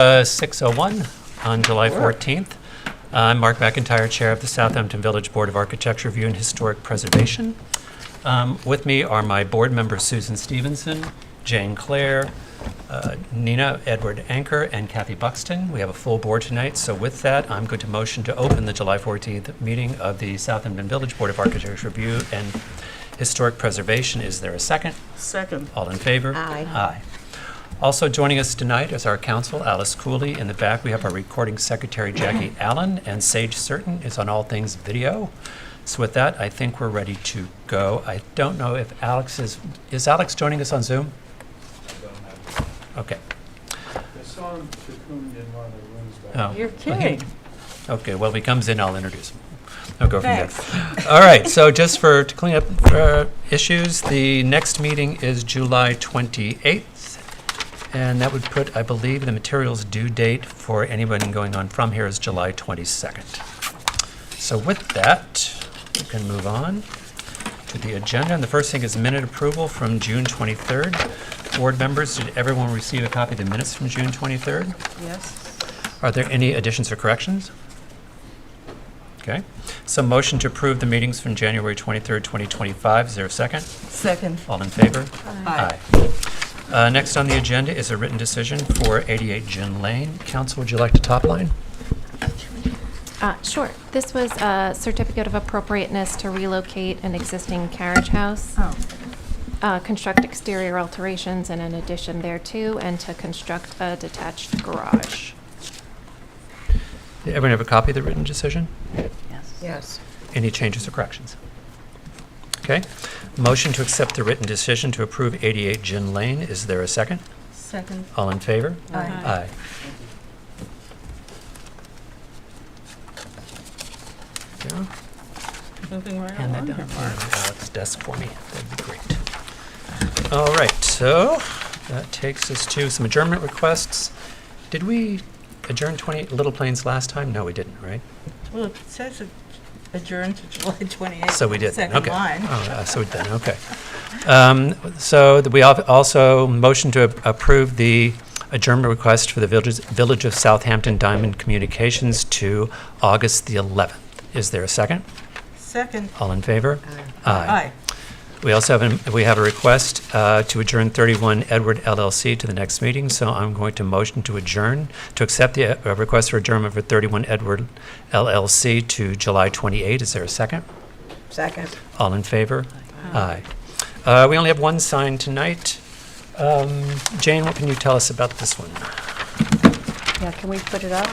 6:01 on July 14th. I'm Mark McIntyre, Chair of the Southampton Village Board of Architecture Review and Historic Preservation. With me are my board members Susan Stevenson, Jane Clare, Nina Edward Anker, and Kathy Buxton. We have a full board tonight, so with that, I'm going to motion to open the July 14th meeting of the Southampton Village Board of Architecture Review and Historic Preservation. Is there a second? Second. All in favor? Aye. Aye. Also joining us tonight is our counsel, Alice Cooley. In the back, we have our recording secretary, Jackie Allen, and Sage Certain is on all things video. So with that, I think we're ready to go. I don't know if Alex is Alex joining us on Zoom? Okay. I saw him cocooned in one of the rooms back. Oh. You're kidding. Okay, well, if he comes in, I'll introduce him. I'll go from Thanks. there. All right, so just to clean up issues, the next meeting is July 28th. And that would put, I believe, the materials due date for anyone going on from here is July 22nd. So with that, we can move on to the agenda. And the first thing is minute approval from June 23rd. Board members, did everyone receive a copy of the minutes from June 23rd? Yes. Are there any additions or corrections? Okay. So motion to approve the meetings from January 23rd, 2025. Is there a second? Second. All in favor? Aye. Next on the agenda is a written decision for 88 Gin Lane. Council, would you like to top line? Sure. This was a certificate of appropriateness to relocate an existing carriage house, construct exterior alterations and an addition thereto, and to construct a detached garage. Did everyone have a copy of the written decision? Yes. Yes. Any changes or corrections? Okay. Motion to accept the written decision to approve 88 Gin Lane. Is there a second? Second. All in favor? Aye. Yeah. Moving right Hand that along down here, on Mark. Alex's desk for me. That'd be great. All right, so that takes us to some adjournment requests. Did we adjourn 20 Little Plains last time? No, we didn't, right? Well, it says adjourned to July 28th. So we did. Second Okay. line. Oh, so we did. Okay. So we also motion to approve the adjournment request for the Village of Southampton Diamond Communications to August the 11th. Is there a second? Second. All in favor? Aye. We also have a request to adjourn 31 Edward LLC to the next meeting, so I'm going to motion to adjourn, to accept the request for adjournment for 31 Edward LLC to July 28. Is there a second? Second. All in favor? Aye. We only have one sign tonight. Jane, what can you tell us about this one? Yeah, can we put it up?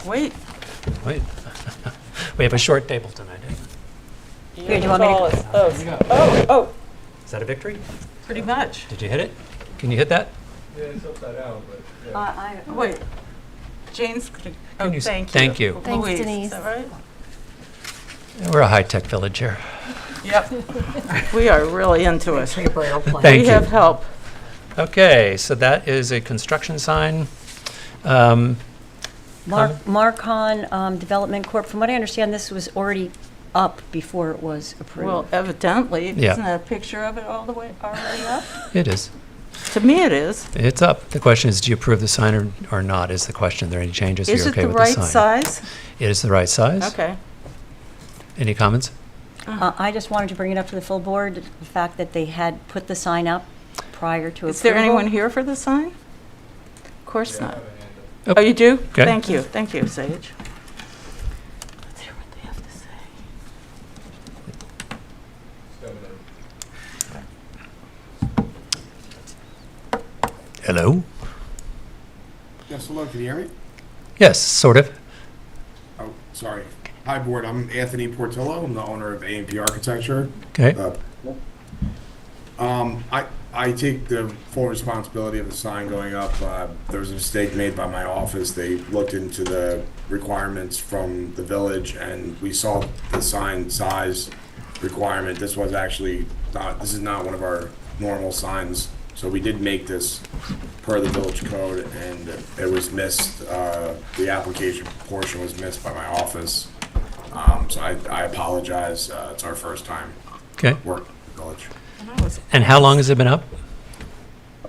Wait. Wait. We have a short table tonight. Eh? Here, do you want me to? Oh, Is that a victory? pretty much. Did you hit it? Can you hit that? Yeah, it's upside down, but yeah. Wait. Jane's gonna, Can you thank you. thank you. Thanks, Louise, Denise. Is that right? We're a high-tech village here. Yep. We are really into it. Thank We you. have help. Okay, so that is a construction sign. Marcon Development Corp. From what I understand, this was already up before it was approved. Well, evidently, Yeah. isn't that a picture of it all the way already up? It is. To me, it is. It's up. The question is, do you approve the sign or not, is the question. Are there any changes? Are you Is it okay the with right sign? size? It is the right size. Okay. Any comments? I just wanted to bring it up to the full board, the fact that they had put the sign up prior to approval. Is there anyone here for the sign? Of course Yeah, I not. have a hand up. Oh, you do? Okay. Thank you. Thank you, Sage. Let's hear what they have to say. It's coming in. Hello? Yes, hello, can you hear me? Yes, sort of. Oh, sorry. Hi, board, I'm Anthony Portillo, I'm the owner of A&P Architecture. Okay. I take the full responsibility of the sign going up. There was a mistake made by my office. They looked into the requirements from the village, and we saw the sign size requirement. This was actually not, this is not one of our normal signs. So we did make this per the village code, and it was missed, the application portion was missed by my office. So I apologize, it's our first time Okay. working in the village. And how long has it been up?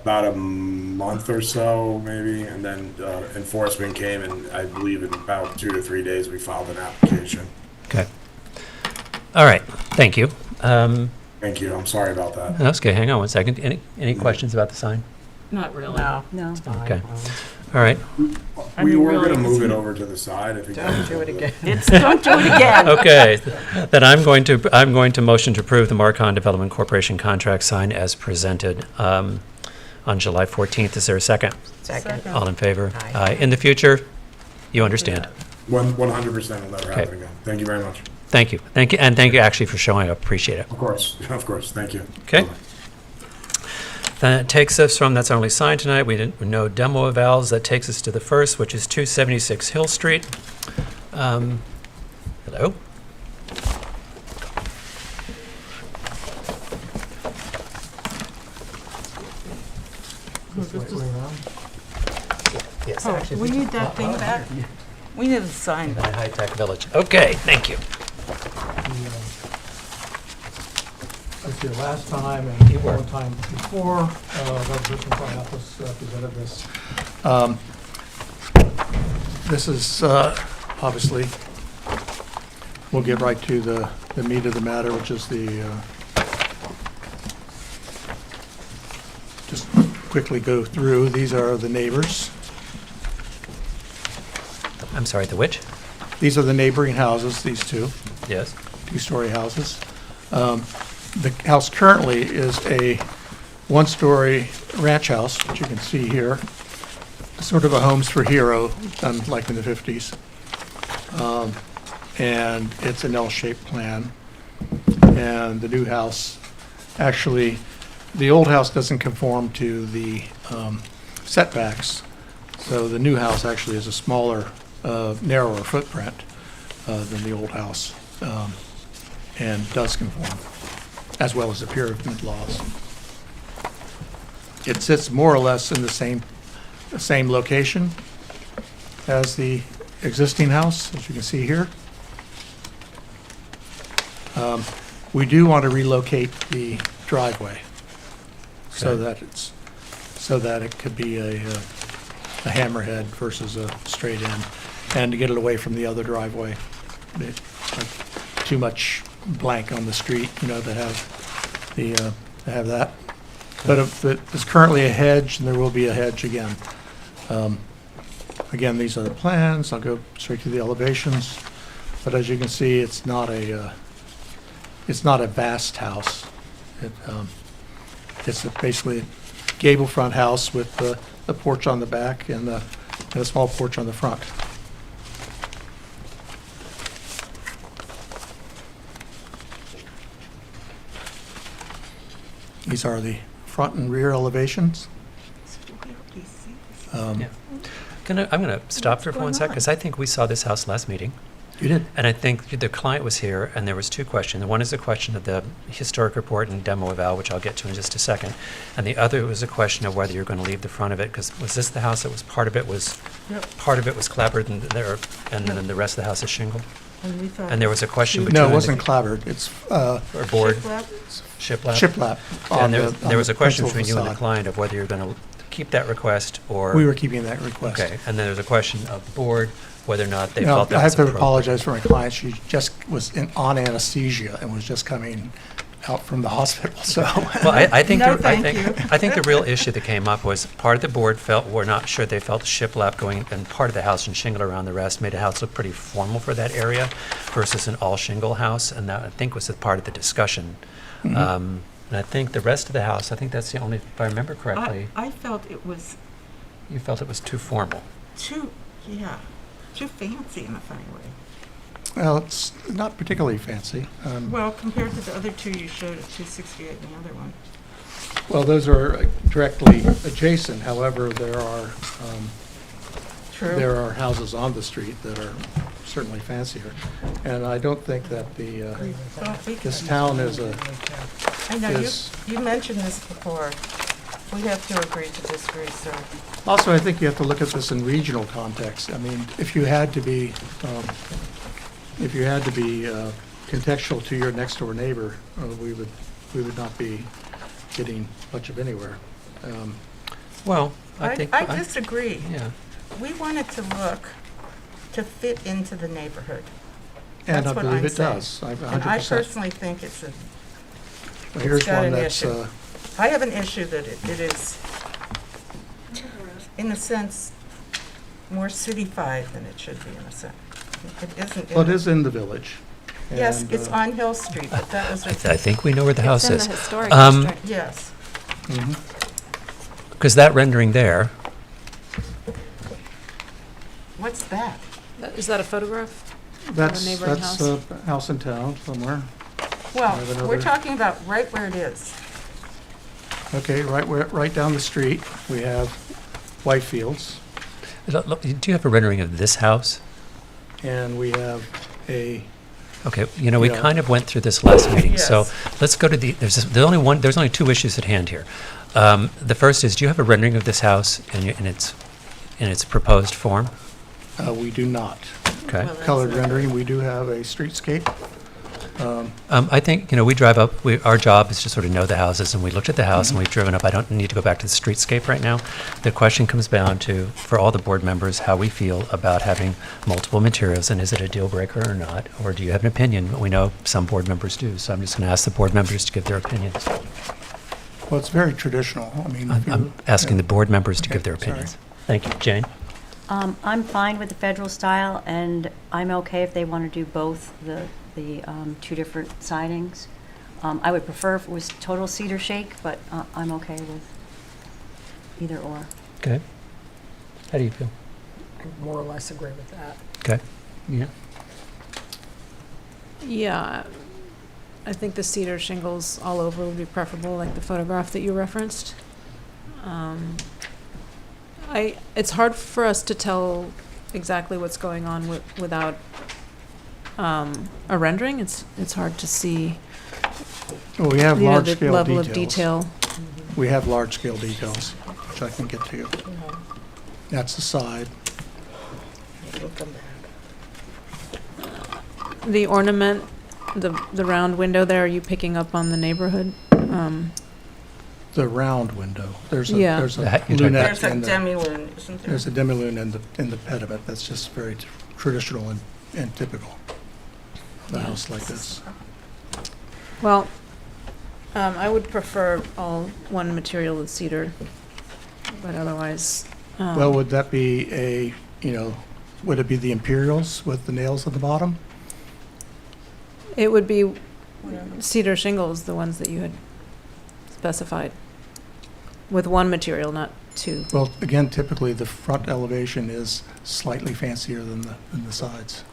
about a month or so, maybe, and then enforcement came, and I believe in about 2 to 3 days, we filed an application. Okay. All right, thank you. Thank you, I'm sorry about that. That's okay, hang on one second. Any questions about the sign? Not really. No. No. Okay. All right. I We mean, were really, gonna move it's- it over to the side if you Don't guys. do it again. Don't do it again. Okay, then I'm going to motion to approve the Marcon Development Corporation contract sign as presented on July 14th. Is there a second? Second. All in favor? Aye. In the future, you understand. 100% will never Okay. happen again. Thank you very much. Thank you. Thank you, and thank you actually for showing up. Appreciate it. Of course, thank you. Okay. Bye-bye. That takes us from, that's our only sign tonight, we didn't, no demo evals. That takes us to the first, which is 276 Hill Street. Hello? Yes, Oh, actually. we need that thing back. We need a sign back. High Tech Village. Okay, thank you. That's your last time and You were. one time before, Representative Bryapis presented this. This is, obviously, we'll get right to the meat of the matter, which is just quickly go through. These are the neighbors. I'm sorry, the which? These are the neighboring houses, these two. Yes. Two-story houses. The house currently is a one-story ranch house, which you can see here, sort of a homes for hero, done like in the 50s. And it's an L-shaped plan. And the new house, actually, the old house doesn't conform to the setbacks. So the new house actually is a smaller, narrower footprint than the old house, and does conform, as well as the pyramid laws. It sits more or less in the same location as the existing house, as you can see here. We do want to relocate the driveway so Okay. that it could be a hammerhead versus a straight in, and to get it away from the other driveway. Too much blank on the street, to have that. But if there's currently a hedge, and there will be a hedge again. Again, these are the plans. I'll go straight to the elevations. But as you can see, it's not a vast house. It's basically a gable front house with the porch on the back and a small porch on the front. These are the front and rear elevations. Yeah. I'm going to stop there for one sec, because I think we saw this house last meeting. You did. And I think the client was here, and there was two questions. One is a question of the historic report and demo eval, which I'll get to in just a second. And the other was a question of whether you're going to leave the front of it, because was this the house that was part of it was clapboard and then the rest of the house is shingle? And we thought. And there was a question between No, it wasn't clapboard. It's or board Shiplap? shiplap. shiplap. And on there was a question principal between you and the facade. client of whether you're going to keep that request or. We were keeping that request. Okay, and then there was a question of the board whether or not they No, felt that I was have to appropriate. apologize for my client. She just was on anesthesia and was just coming out from the hospital, so. Well, I think, No, I thank think, you. I think the real issue that came up was part of the board were not sure they felt shiplap going, and part of the house and shingle around the rest made a house look pretty formal for that area versus an all shingle house, and that I think was a part of the discussion. Mhm. And I think the rest of the house, I think that's the only, if I remember correctly, I felt it was you felt it was too formal. too fancy in a funny way. Well, it's not particularly fancy. Well, compared to the other two you showed at 268 and the other one. Well, those are directly adjacent. However, there are houses on the street that are certainly fancier. And I don't think that this town is I know, is- you mentioned this before. We have to agree to disagree, sir. also, I think you have to look at this in regional context. I mean, if you had to be contextual to your next door neighbor, we would not be getting much of anywhere. Well, I think. I disagree. Yeah. We want it to look, to fit into the neighborhood. And That's I what believe I'm it saying. does. I And I 100%. personally think it's a, Well, here's got one an that's, issue. I have an issue that it is, in a sense, more city-fied than it should be, in a sense. It isn't. well, it is in the village. Yes, and, it's on Hill Street, but that was, I think we know where the house It's in is. the historic Um, district. yes. mhm. Because that rendering there, What's that? Is that a photograph? That's neighboring a house in town somewhere. Well, have we're another- talking about right where it is. Okay, right down the street, we have Whitefields, do you have a rendering of this house? and we have a, Okay, we Yeah. kind of went through this last meeting, so Yes. let's go to there's only two issues at hand here. The first is, do you have a rendering of this house in its proposed form? we do not. Okay. Well, that's Colored not- rendering, we do have a streetscape. I think, we drive up, our job is to sort of know the houses, and we looked at the house, and we've driven up. I don't need to go back to the streetscape right now. The question comes down to, for all the board members, how we feel about having multiple materials, and is it a deal breaker or not? Or do you have an opinion? We know some board members do, so I'm just going to ask the board members to give their opinions. Well, it's very traditional. I mean, if I'm you- asking the board members to Okay, give their sorry. opinions. Thank you. Jane? I'm fine with the federal style, and I'm okay if they want to do both the two different sidings. I would prefer if it was total cedar shake, but I'm okay with either or. Okay. How do you feel? I more or less agree with that. Okay. Yeah. Yeah, I think the cedar shingles all over would be preferable, like the photograph that you referenced. It's hard for us to tell exactly what's going on without a rendering. It's hard to see, Well, we have the large-scale level of details. detail. We have large-scale details, which I can get to you. That's the side. The ornament, the round window there, are you picking up on the neighborhood? The round window. There's a Yeah. there's a You're talking lunette There's a in the, demi-lune, isn't there? there's a demi-lune in the pediment. That's just very traditional and typical of a house like this. Well, I would prefer all one material with cedar, but otherwise. Well, would that be would it be the Imperials with the nails at the bottom? It would be cedar shingles, the ones that you had specified, with one material, not two. Well, again, typically the front elevation is slightly fancier than the sides.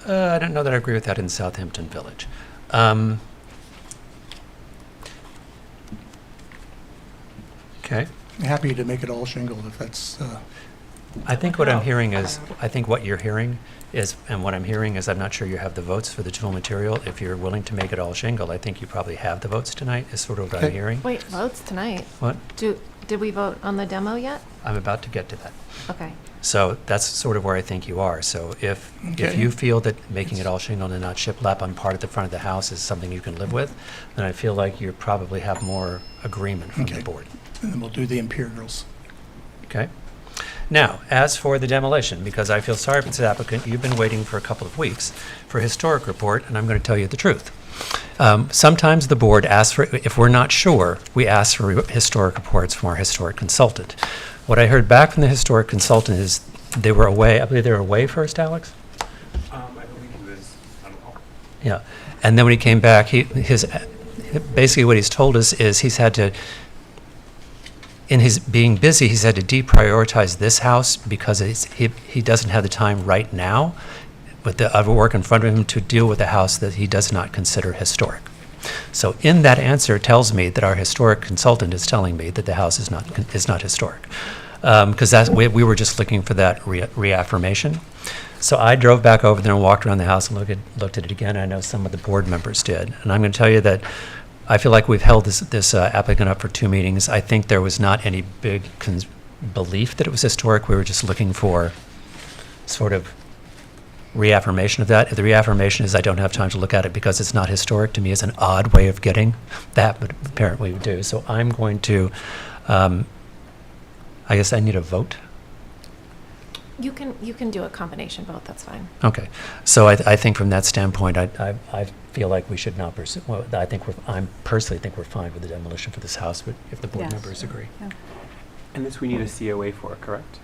I don't know that I agree with that in Southampton Village. Okay. I'm happy to make it all shingled if that's, I think what I'm hearing is, I think what you're hearing is, and what I'm hearing is, I'm not sure you have the votes for the dual material. If you're willing to make it all shingle, I think you probably have the votes tonight, is sort of what I'm Okay. hearing. Wait, votes tonight? What? Did we vote on the demo yet? I'm about to get to that. Okay. So that's sort of where I think you are. So if Okay. you feel that making it all shingle and not shiplap on part of the front of the house is something you can live with, then I feel like you probably have more agreement from the Okay. board. and then we'll do the Imperials. Okay? Now, as for the demolition, because I feel sorry for this applicant, you've been waiting for a couple of weeks for a historic report, and I'm going to tell you the truth. Sometimes the board asks for, if we're not sure, we ask for historic reports from our historic consultant. What I heard back from the historic consultant is they were away, I believe they were away first, Alex? I believe he was on call. Yeah. And then when he came back, basically what he's told us is he's had to, in his being busy, he's had to deprioritize this house because he doesn't have the time right now with the other work in front of him to deal with a house that he does not consider historic. So in that answer tells me that our historic consultant is telling me that the house is not historic. Because we were just looking for that reaffirmation. So I drove back over there and walked around the house and looked at it again. I know some of the board members did. And I'm going to tell you that I feel like we've held this applicant up for 2 meetings. I think there was not any big belief that it was historic. We were just looking for sort of reaffirmation of that. If the reaffirmation is I don't have time to look at it because it's not historic, to me is an odd way of getting that, but apparently we do. So I'm going to I guess I need a vote. You can do a combination vote, that's fine. Okay, so I think from that standpoint, I feel like we should not pursue, well, I personally think we're fine with the demolition for this house, but if the board Yes. members agree. Yeah. And this we need a COA for, correct?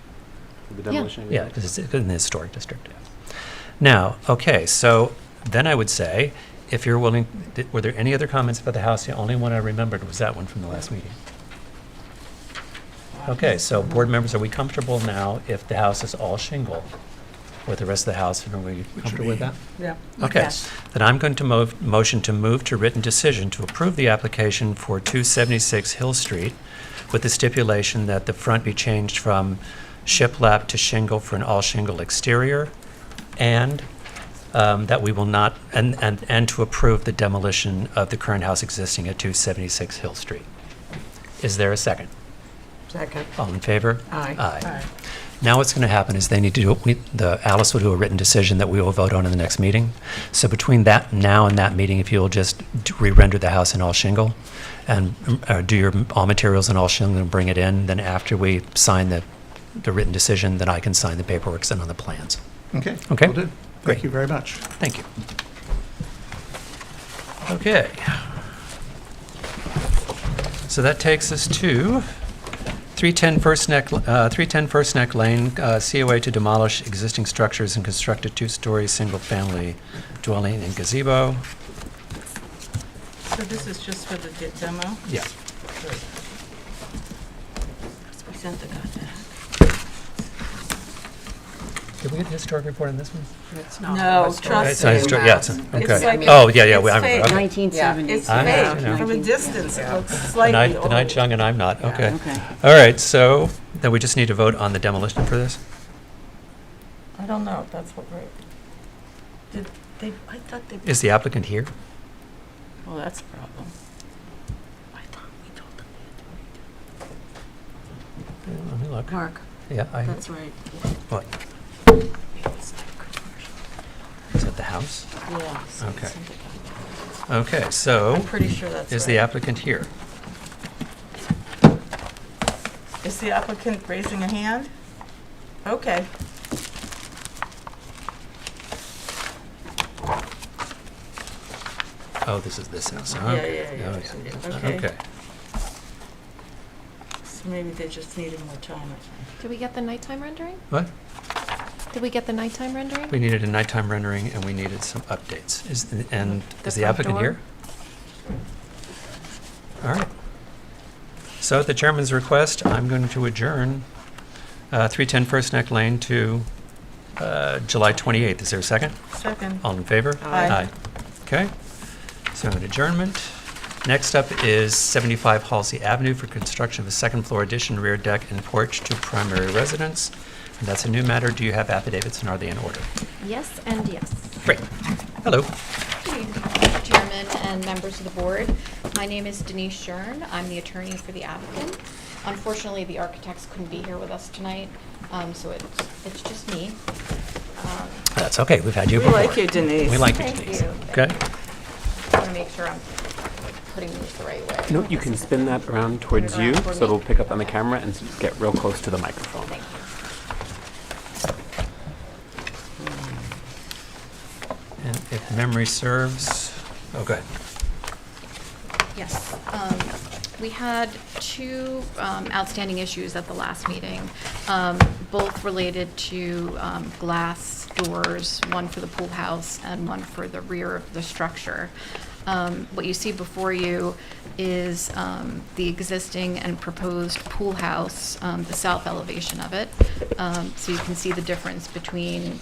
For the demolition? of the Yeah, house? because it's in the historic district. Yeah. Now, okay, so then I would say, if you're willing, were there any other comments about the house? The only one I remembered was that one from the last meeting. Okay, so board members, are we comfortable now if the house is all shingle with the rest of the house? Are we comfortable with that? Yeah. Okay, Yes. then I'm going to motion to move to written decision to approve the application for 276 Hill Street with the stipulation that the front be changed from shiplap to shingle for an all-shingle exterior, and that we will not, and to approve the demolition of the current house existing at 276 Hill Street. Is there a second? Second. All in favor? Aye. Aye. Now what's going to happen is they need to do, Alice will do a written decision that we will vote on in the next meeting. So between that now and that meeting, if you'll just re-render the house in all shingle and do your all materials in all shingle and bring it in, then after we sign the written decision, then I can sign the paperwork sent on the plans. Okay. Okay. Will do. Great. Thank you very much. Thank you. Okay. So that takes us to 310 First Neck Lane, COA to demolish existing structures and construct a two-story, single-family dwelling and gazebo. So this is just for the demo? Yeah. We sent the guy back. Did we get the historic report on this one? No, It's trust not me. histor- yeah, it's, It's okay. like- Oh, yeah, yeah, it's I remember. fake. Okay. 1970. It's I fake. know. From a distance, it looks The slightly night, old. the night's young and I'm not, okay. Okay. All right, so then we just need to vote on the demolition for this? I don't know if that's what we're, did they, I thought they, Is the applicant here? well, that's a problem. I thought we told them. Let me look. Mark, Yeah, that's right. what? It's like commercial. Is that the house? Yeah. so Okay. it's in the- Okay, so I'm pretty sure that's right. is the applicant here? Is the applicant raising a hand? Okay. Oh, this is this house. Yeah, Okay. yeah, yeah. Oh, yeah. Okay. Okay. So maybe they just needed more time, I think. Did we get the nighttime rendering? What? Did we get the nighttime rendering? We needed a nighttime rendering and we needed some updates. Is the The applicant front door? here? All right. So at the chairman's request, I'm going to adjourn 310 First Neck Lane to July 28th. Is there a second? Second. All in favor? Aye. Okay. So an adjournment. Next up is 75 Halsey Avenue for construction of a second-floor addition, rear deck, and porch to primary residence. And that's a new matter. Do you have affidavits and are they in order? Yes and yes. Great. Hello. Good evening, Mr. Chairman and members of the board. My name is Denise Shern. I'm the attorney for the applicant. Unfortunately, the architects couldn't be here with us tonight, so it's just me. That's okay. We've had you We before. like you, Denise. We like you, Thank Denise. you. Okay. I want to make sure I'm putting these the right way. No, you can spin that around towards Turn it you, around toward so me. it'll pick up on the camera and get real close to the microphone. Thank you. And if memory serves, oh, go ahead. Yes. We had two outstanding issues at the last meeting, both related to glass doors, one for the pool house and one for the rear of the structure. What you see before you is the existing and proposed pool house, the south elevation of it. So you can see the difference between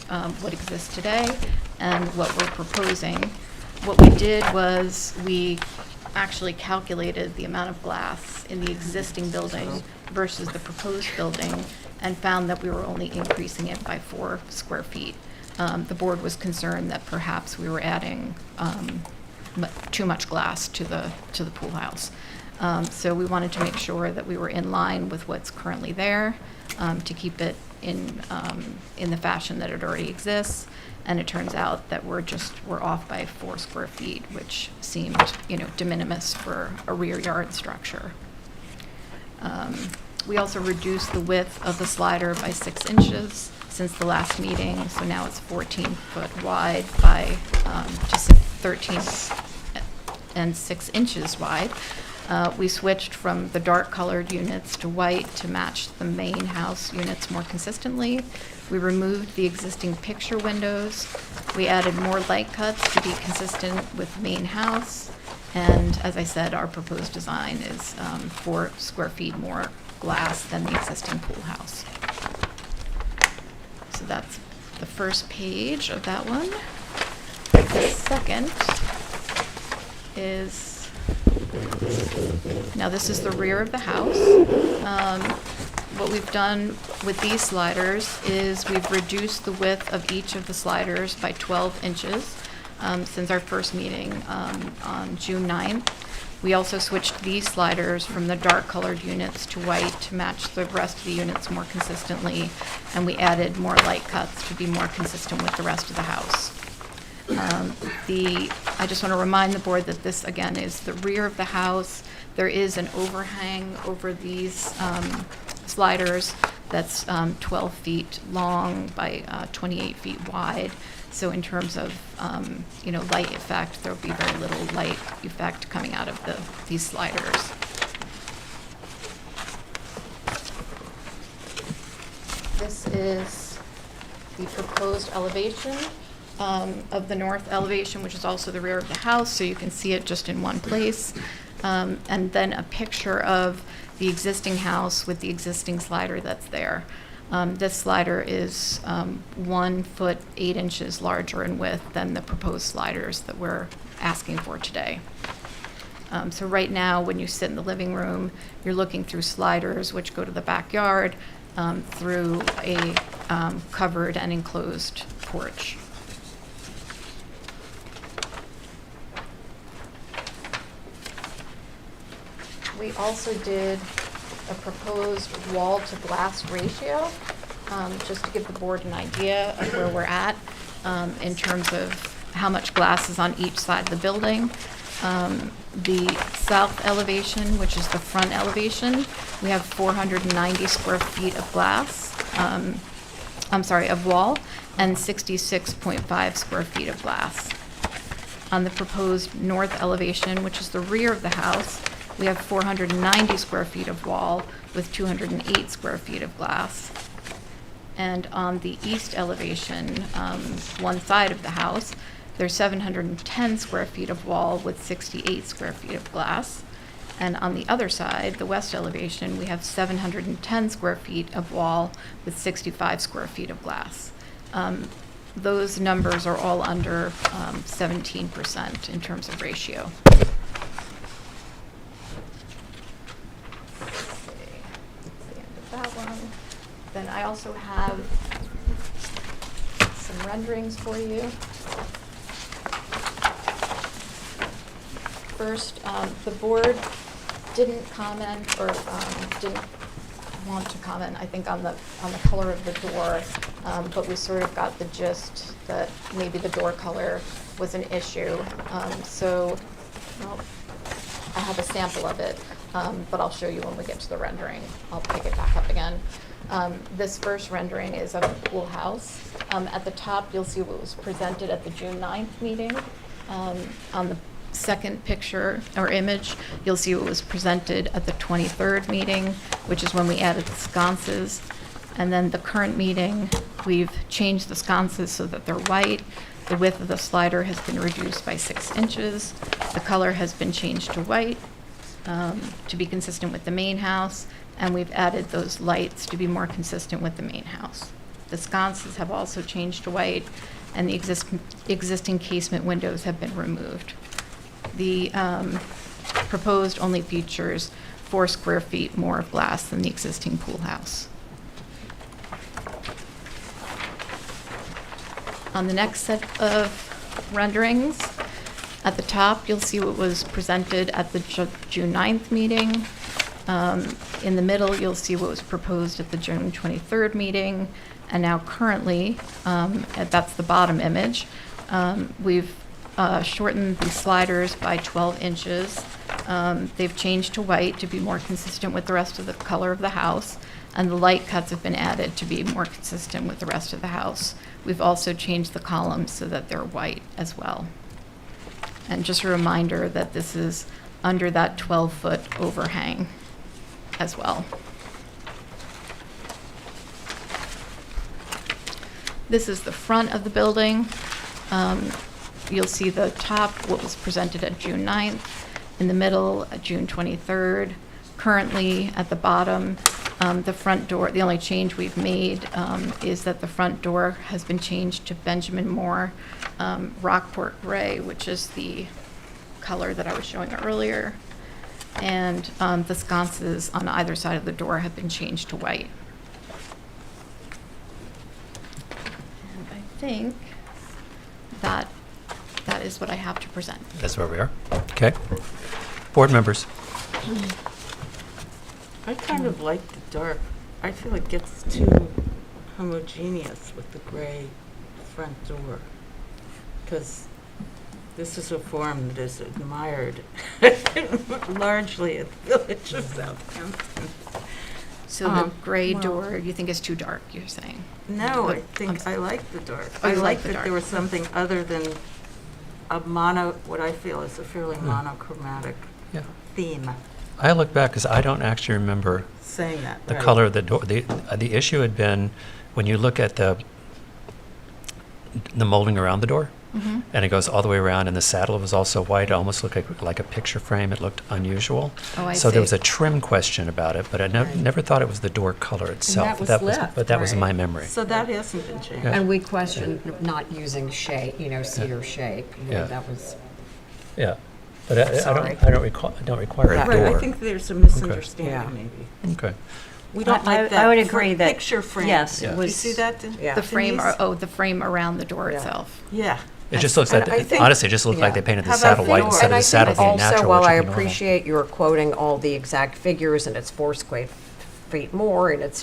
what exists today and what we're proposing. What we did was we actually calculated the amount of glass in the existing building versus the proposed building and found that we were only increasing it by 4 square feet. The board was concerned that perhaps we were adding too much glass to the pool house. So we wanted to make sure that we were in line with what's currently there, to keep it in the fashion that it already exists. And it turns out that we're off by 4 square feet, which seemed, de minimis for a rear yard structure. We also reduced the width of the slider by 6 inches since the last meeting, so now it's 14 foot wide by just 13 and 6 inches wide. We switched from the dark colored units to white to match the main house units more consistently. We removed the existing picture windows. We added more light cuts to be consistent with the main house. And as I said, our proposed design is 4 square feet more glass than the existing pool house. So that's the first page of that one. The second is, now this is the rear of the house. What we've done with these sliders is we've reduced the width of each of the sliders by 12 inches since our first meeting on June 9th. We also switched these sliders from the dark colored units to white to match the rest of the units more consistently, and we added more light cuts to be more consistent with the rest of the house. I just want to remind the board that this, again, is the rear of the house. There is an overhang over these sliders that's 12 feet long by 28 feet wide. So in terms of light effect, there will be very little light effect coming out of these sliders. This is the proposed elevation of the north elevation, which is also the rear of the house, so you can see it just in one place. And then a picture of the existing house with the existing slider that's there. This slider is 1 foot 8 inches larger in width than the proposed sliders that we're asking for today. So right now, when you sit in the living room, you're looking through sliders which go to the backyard through a covered and enclosed porch. We also did a proposed wall to glass ratio, just to give the board an idea of where we're at in terms of how much glass is on each side of the building. The south elevation, which is the front elevation, we have 490 square feet of glass, of wall, and 66.5 square feet of glass. On the proposed north elevation, which is the rear of the house, we have 490 square feet of wall with 208 square feet of glass. And on the east elevation, one side of the house, there's 710 square feet of wall with 68 square feet of glass. And on the other side, the west elevation, we have 710 square feet of wall with 65 square feet of glass. Those numbers are all under 17% in terms of ratio. That one. Then I also have some renderings for you. First, the board didn't comment or didn't want to comment, I think, on the color of the door, but we sort of got the gist that maybe the door color was an issue. I have a sample of it, but I'll show you when we get to the rendering. I'll pick it back up again. This first rendering is of the pool house. At the top, you'll see what was presented at the June 9th meeting. On the second picture or image, you'll see what was presented at the 23rd meeting, which is when we added the sconces. And then the current meeting, we've changed the sconces so that they're white. The width of the slider has been reduced by 6 inches. The color has been changed to white to be consistent with the main house, and we've added those lights to be more consistent with the main house. The sconces have also changed to white, and the existing casement windows have been removed. The proposed only features 4 square feet more of glass than the existing pool house. On the next set of renderings, at the top, you'll see what was presented at the June 9th meeting. In the middle, you'll see what was proposed at the June 23rd meeting. And now currently, that's the bottom image, we've shortened the sliders by 12 inches. They've changed to white to be more consistent with the rest of the color of the house, and the light cuts have been added to be more consistent with the rest of the house. We've also changed the columns so that they're white as well. And just a reminder that this is under that 12-foot overhang as well. This is the front of the building. You'll see the top, what was presented at June 9th, in the middle, June 23rd. Currently, at the bottom, the front door, the only change we've made is that the front door has been changed to Benjamin Moore Rockport Gray, which is the color that I was showing earlier. And the sconces on either side of the door have been changed to white. And I think that is what I have to present. That's where we are. Okay. Board members. I kind of like the dark. I feel it gets too homogeneous with the gray front door. Because this is a form that is admired largely at the Village of Southampton. So the gray door, you think is too dark, you're saying? No, I I'm think I like the dark. Oh, I you like like the that dark. there was something other than a what I feel is a fairly monochromatic Yeah. theme I look back because I don't actually remember saying that. the right. color of the door. The issue had been when you look at the molding around the door, Mm-hmm. and it goes all the way around, and the saddle was also white. It almost looked like a picture frame. It looked unusual. Oh, I So there was see. a trim question about it, but I Right. never thought it was the door color itself. was But left, but that was right. my memory. So that hasn't been changed. Yeah. And we questioned not using shake, cedar shake. Yeah. That was, Yeah, but I Sorry. don't require a Right, door. I think there's a misunderstanding, Yeah. maybe. Okay. We don't I- like that. I would agree that- Picture frame. yes, it You was- see that? Yeah. The frame, Denise? the frame around the door Yeah. itself. Yeah. It just looks And like, I think- honestly, it just looked like yeah. they painted the How about saddle white the instead door? of the saddle being natural, also, while which I would be normal. appreciate your quoting all the exact figures and it's 4 square feet more and it's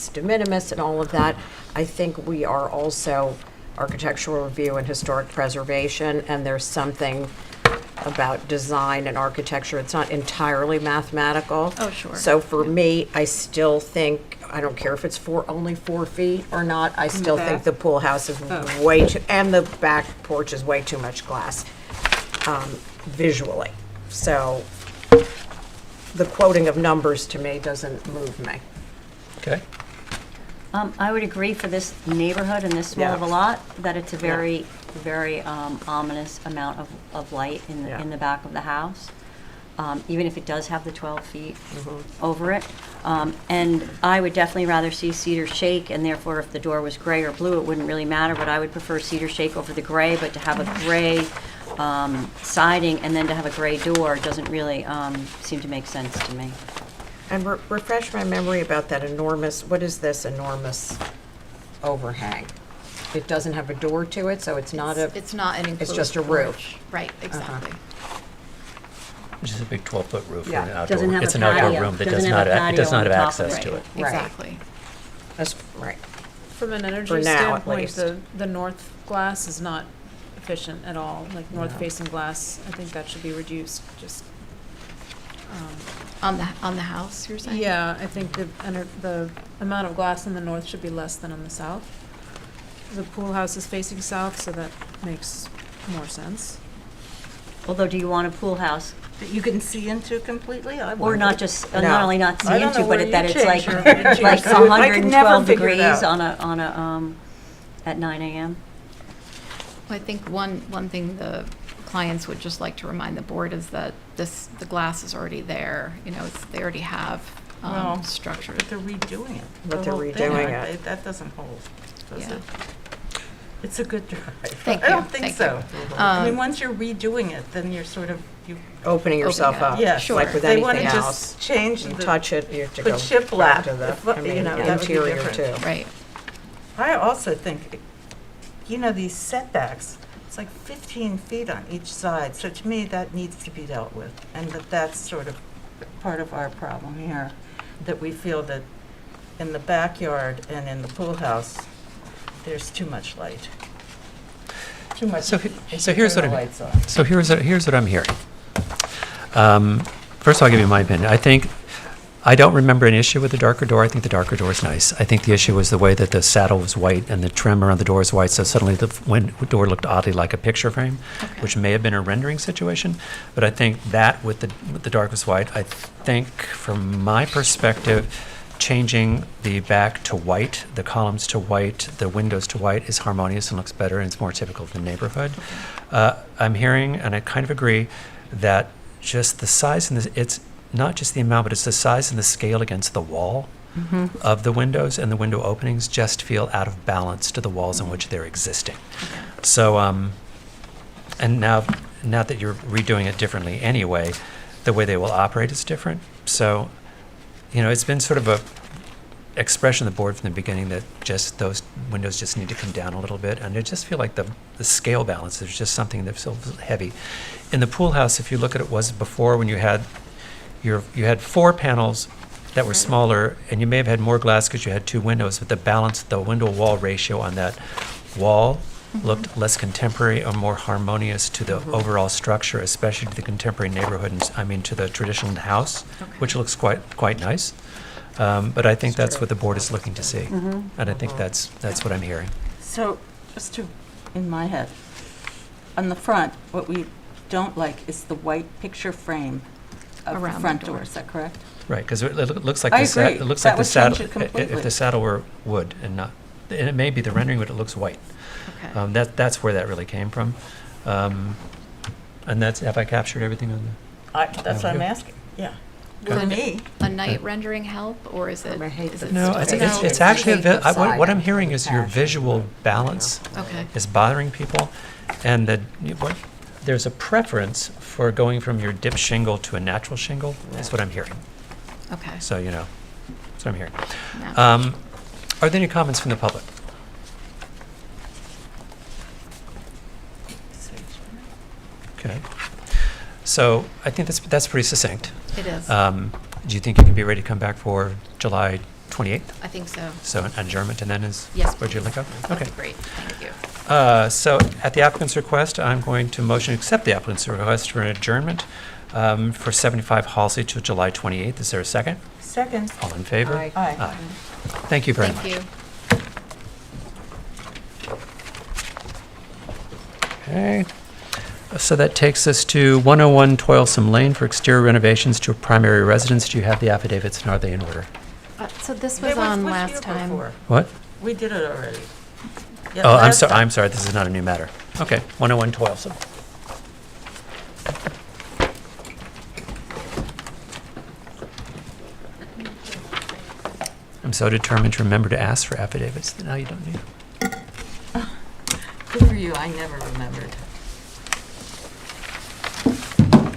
de minimis and all of that, I think we are also architectural review and historic preservation, and there's something about design and architecture. It's not entirely mathematical. Oh, sure. So for me, I still think, I don't care if it's only 4 feet or not, I still think the pool house is way too, and the back porch is way too much glass visually. So the quoting of numbers to me doesn't move me. Okay. I would agree for this neighborhood and this small of a Yeah. lot, that it's a very, very ominous amount of light Yeah. in the back of the house, even if it does have the 12 feet Mm-hmm. over it. And I would definitely rather see cedar shake, and therefore if the door was gray or blue, it wouldn't really matter, but I would prefer cedar shake over the gray, but to have a gray siding and then to have a gray door doesn't really seem to make sense to me. And refresh my memory about that enormous, what is this enormous overhang? It doesn't have a door to it, so it's not a, It's not an enclosed just a porch. roof. Right, exactly. Which is a big 12-foot roof for Yeah. an outdoor. Doesn't have It's a an outdoor patio. room that Doesn't does have not, a it does patio not on have top of access it. to Right, it. Right. exactly. that's, right. From an For energy now, at standpoint, least. the north glass is not efficient at all, like north-facing glass, I think that should be reduced, just, On the house, you're saying? yeah, I think the amount of glass in the north should be less than on the south. The pool house is facing south, so that makes more sense. Although, do you want a pool house? That you can see into completely? I Or wonder. not just, No. not only not see I don't into, know but where that you it's like, change your- change like your- I could 112 never figure it degrees out. at 9 a.m.? I think one thing the clients would just like to remind the board is that the glass is already there. They already have Well, structured. But they're redoing it. But The they're whole thing, redoing aren't it. they? That doesn't hold, does Yeah. it? It's a good drive. Thank I you, don't think thank so. you. I mean, Um, once you're redoing it, then you're sort of, Opening yourself Opening it. up. yeah, Sure. Like with They want to anything else. just change You the, touch it, you have to go put shiplap, back to the, if- that would be interior different. too. Right. I also think, these setbacks, it's like 15 feet on each side. So to me, that needs to be dealt with. And that's sort of part of our problem here, that we feel that in the backyard and in the pool house, there's too much light. too much. So, if so you here's turn what the I, lights on. so here's what I'm hearing. First of all, I'll give you my opinion. I don't remember an issue with the darker door. I think the darker door is nice. I think the issue was the way that the saddle was white and the trim around the door is white, so suddenly the door looked oddly like a picture frame, which may have been a rendering situation. But I think that with the darkest white, I think from my perspective, changing the back to white, the columns to white, the windows to white is harmonious and looks better, and it's more typical of the neighborhood. I'm hearing, and I kind of agree, that just the size and it's not just the amount, but it's the size and the scale against the wall of the windows and the window openings just feel out of balance to the walls in which they're existing. So, and now that you're redoing it differently anyway, the way they will operate is different. So, it's been sort of a expression of the board from the beginning that just those windows just need to come down a little bit, and I just feel like the scale balance, there's just something that feels heavy. In the pool house, if you look at it, was before when you had 4 panels that were smaller, and you may have had more glass because you had 2 windows, but the window wall ratio on that wall looked less contemporary or more harmonious to the overall structure, especially to the contemporary neighborhood, to the traditional house, which looks quite nice. But I think that's what the board is looking to see, and I think that's what I'm hearing. So, in my head, on the front, what we don't like is the white picture frame of Around the the front door. door. Is that correct? Right, because it looks like I the agree. it looks That like the would saddle. change it completely. If the saddle were wood and not, and it may be the rendering, but it looks white. Okay. That's where that really came from, and have I captured everything on That's what I'm asking. Yeah. Okay. For me. A night rendering help, or is it? I hate is the it No, No, it's specific? it's actually I hate the what I'm side hearing of is the your patio. visual balance Okay. is bothering people, and there's a preference for going from your dip shingle to a natural shingle. Is what I'm hearing. Okay. So that's what I'm hearing. Now, Are there any comments from the public? Okay. So I think that's pretty succinct. it is. Do you think you can be ready to come back for July 28th? I think so. So an adjournment and then is Yes, what you'd like? That'd Okay. be great. Thank you. So at the applicant's request, I'm going to motion to accept the applicant's request for an adjournment for 75 Halsey to July 28th. Is there a second? Second. All in favor? Aye. Aye. Thank you very much. Thank you. Okay. So that takes us to 101 Toilsome Lane for exterior renovations to a primary residence. Do you have the affidavits and are they in order? So this They was on year last time. before? What? We did it already. Yeah, Oh, last time. I'm sorry, this is not a new matter. Okay, 101 Toilsome. I'm so determined to remember to ask for affidavits that now you don't need them. Good for you, I never remembered.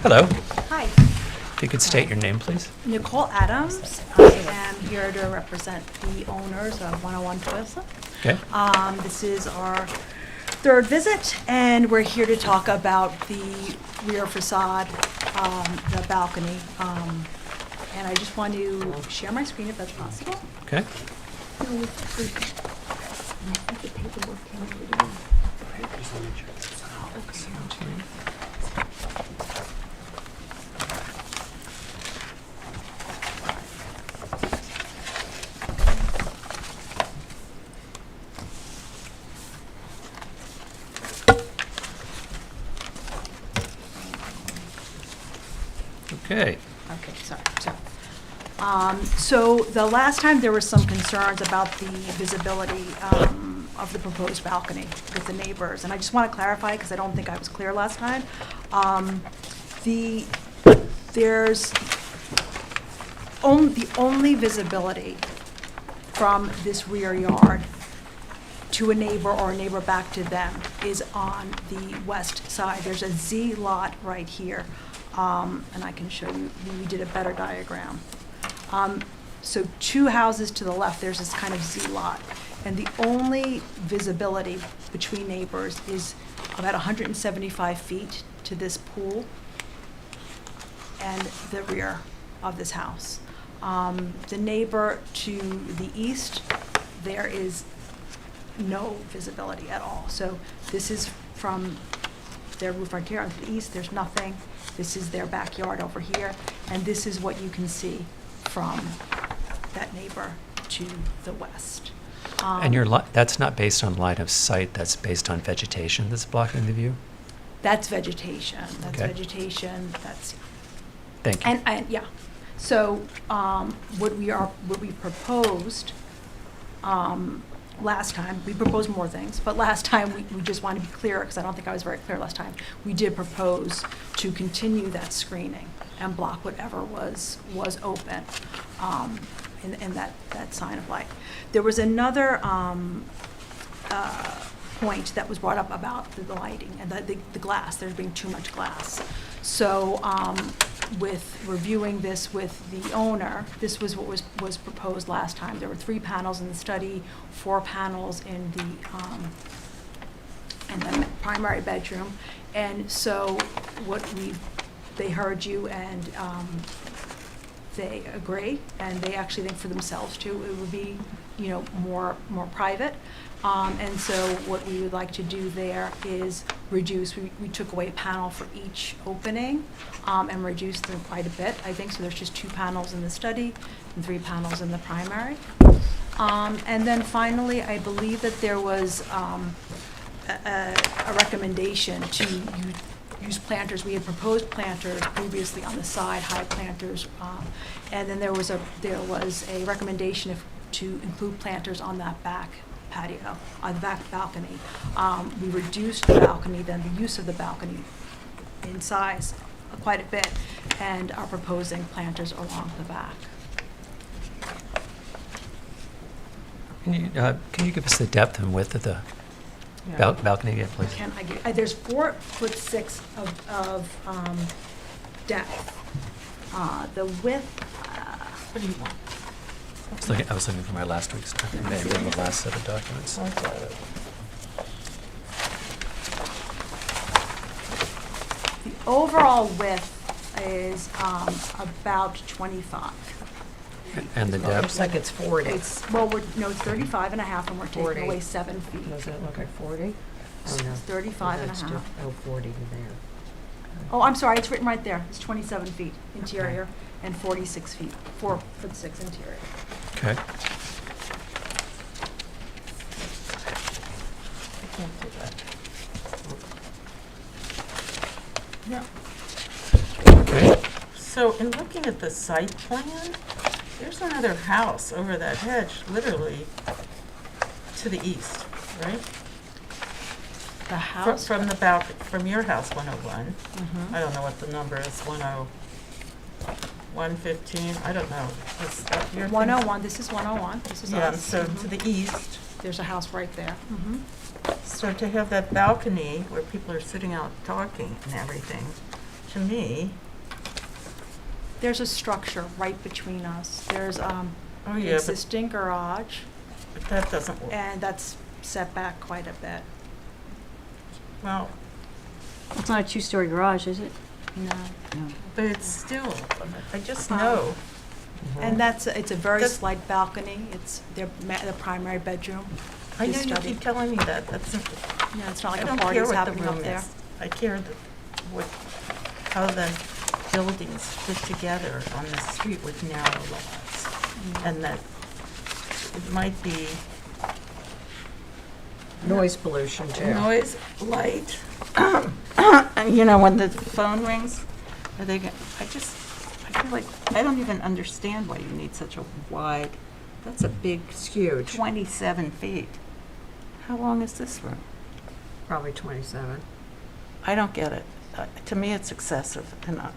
Hello, Hi, if you could state your name, please. Nicole Adams. I am here to represent the owners of 101 Toilsome. Okay, This is our third visit, and we're here to talk about the rear facade, the balcony. And I just want to share my screen if that's possible. okay. Okay, Okay, sorry. So the last time there were some concerns about the visibility of the proposed balcony with the neighbors, and I just want to clarify because I don't think I was clear last time. There's the only visibility from this rear yard to a neighbor or a neighbor back to them is on the west side. There's a Z lot right here. And I can show you, we did a better diagram. So 2 houses to the left, there's this kind of Z lot. And the only visibility between neighbors is about 175 feet to this pool and the rear of this house. The neighbor to the east, there is no visibility at all. So this is from their roof right here on the east, there's nothing. This is their backyard over here, and this is what you can see from that neighbor to the west. And that's not based on line of sight, that's based on vegetation that's blocking the view? That's vegetation, Okay. that's, Thank you. and, yeah. So, what we proposed, last time, we proposed more things, but last time, we just wanted to be clear, because I don't think I was very clear last time. We did propose to continue that screening and block whatever was open, in that sign of light. There was another, point that was brought up about the lighting and the glass, there being too much glass. So, with reviewing this with the owner, this was what was proposed last time. There were 3 panels in the study, 4 panels in the primary bedroom. And so they heard you, and they agree, and they actually think for themselves too, it would be, more private. And so what we would like to do there is reduce, we took away a panel for each opening, and reduced them quite a bit, I think. So there's just 2 panels in the study and 3 panels in the primary. And then finally, I believe that there was a recommendation to use planters. We had proposed planters previously on the side, high planters, and then there was a recommendation to include planters on that back patio, on the back balcony. We reduced the balcony, then the use of the balcony in size quite a bit, and are proposing planters along the back. Can you give us the depth and width of the balcony again, please? Can I give, there's 4'6" of depth. The width, what do you want? I was looking for my last week's, maybe the last set of documents. The overall width is about 25. And the depth? Looks like it's 40. It's 35 and a half, and we're 40. taking away 7 feet. Does it look like 40? Oh, no. It's 35 and a That's half. Oh, 40 in there. Oh, I'm sorry, it's written right there. It's 27 feet interior and 46 feet, 4'6" interior. Okay. I can't do that. Yeah. Okay. So in looking at the site plan, there's another house over that hedge, literally to the east, right? The house? From from your house, 101. Mhm. I don't know what the number is, 115, I don't know. Is that your thing? 101, this is 101, this is Yeah, us. so Mhm. to the east. There's a house right there. Mhm. So to have that balcony where people are sitting out talking and everything, to me, There's a structure right between us. There's oh an yeah, existing garage, but that doesn't work. and that's set back quite a bit. Well, It's not a 2-story garage, is it? No. No. but it's still, I just know. And it's a very That's- slight balcony. It's the primary bedroom. I know the you study. keep telling me that, that's, It's not I like a don't party's care what the happening up room there. is. I care how the buildings fit together on the street with narrow lots. And that it might be Noise pollution, too. noise, light, and when the phone rings, I feel like, I don't even understand why you need such a wide, that's a big, It's huge. 27 feet. How long is this room? Probably 27. I don't get it. To me, it's excessive, and I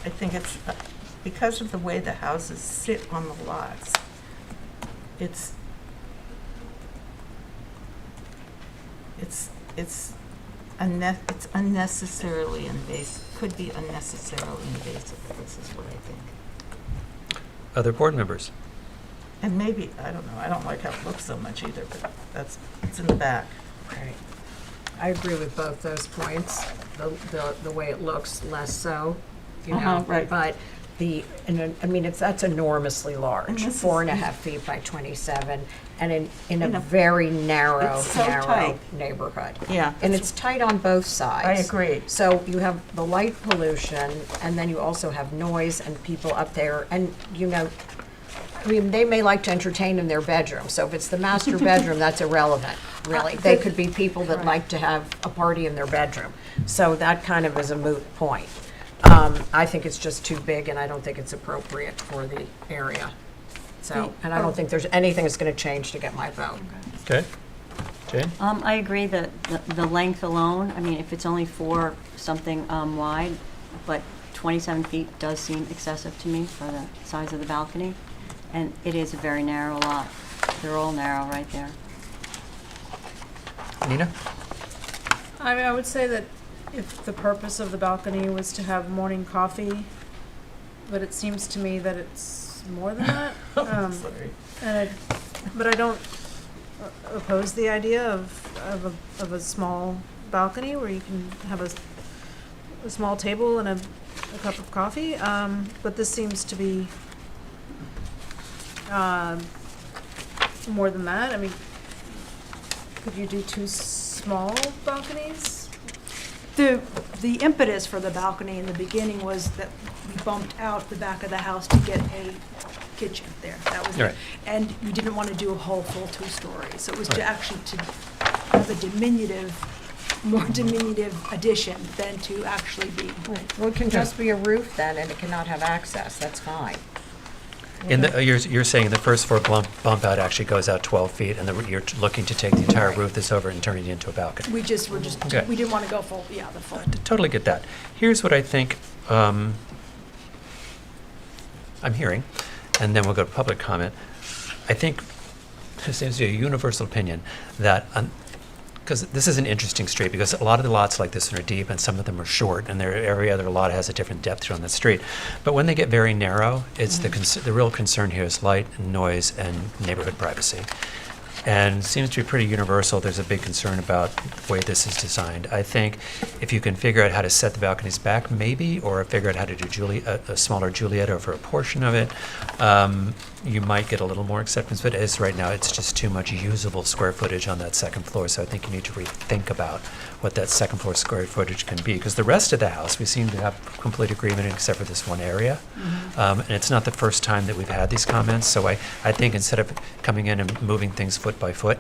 think it's, because of the way the houses sit on the lots, it's unnecessarily invasive, could be unnecessarily invasive, this is what I think. Other board members? And maybe, I don't know, I don't like how it looks so much either, but it's in the back. Right. I agree with both those points. The way it looks, less so, Right. But I mean, that's enormously And large, this is- 4.5 feet by 27, and in In a a- very narrow, It's so tight. neighborhood. Yeah. And it's tight on both sides. I agree. So you have the light pollution, and then you also have noise and people up there, and, you know, I mean, they may like to entertain in their bedroom, so if it's the master bedroom, that's irrelevant, really. They could be people that like to have a party in their bedroom, so that kind of is a moot point. I think it's just too big, and I don't think it's appropriate for the area. So, and I don't think there's anything that's gonna change to get my vote. Okay. Jane? I agree that the length alone, I mean, if it's only 4 something wide, but 27 feet does seem excessive to me for the size of the balcony. And it is a very narrow lot. They're all narrow right there. Nina? I mean, I would say that if the purpose of the balcony was to have morning coffee, but it seems to me that it's more than that. But I don't oppose the idea of a small balcony where you can have a small table and a cup of coffee. But this seems to be more than that. I mean, could you do 2 small balconies? The impetus for the balcony in the beginning was that we bumped out the back of the house to get a kitchen there. That was Right. And we didn't want to do a whole full 2-story. So it was to Right. actually to have a more diminutive addition than to actually be. Well, it can just be a roof then, and it cannot have access, that's fine. In the, you're saying the first floor bump out actually goes out 12 feet, and you're looking to take the entire roof that's over and turn it into a balcony? We just Okay. we didn't want to go full, the full. I totally get that. Here's what I think I'm hearing, and then we'll go to public comment. I think there seems to be a universal opinion that, because this is an interesting street, because a lot of the lots like this one are deep and some of them are short, and every other lot has a different depth on the street. But when they get very narrow, it's the real concern here is light and noise and neighborhood privacy. And it seems to be pretty universal. There's a big concern about the way this is designed. I think if you can figure out how to set the balconies back, maybe, or figure out how to do a smaller Juliet over a portion of it, you might get a little more acceptance. But as right now, it's just too much usable square footage on that second floor. So I think you need to rethink about what that second floor square footage can be. Because the rest of the house, we seem to have complete agreement except for this one area. And it's not the first time that we've had these comments. So I think instead of coming in and moving things foot by foot,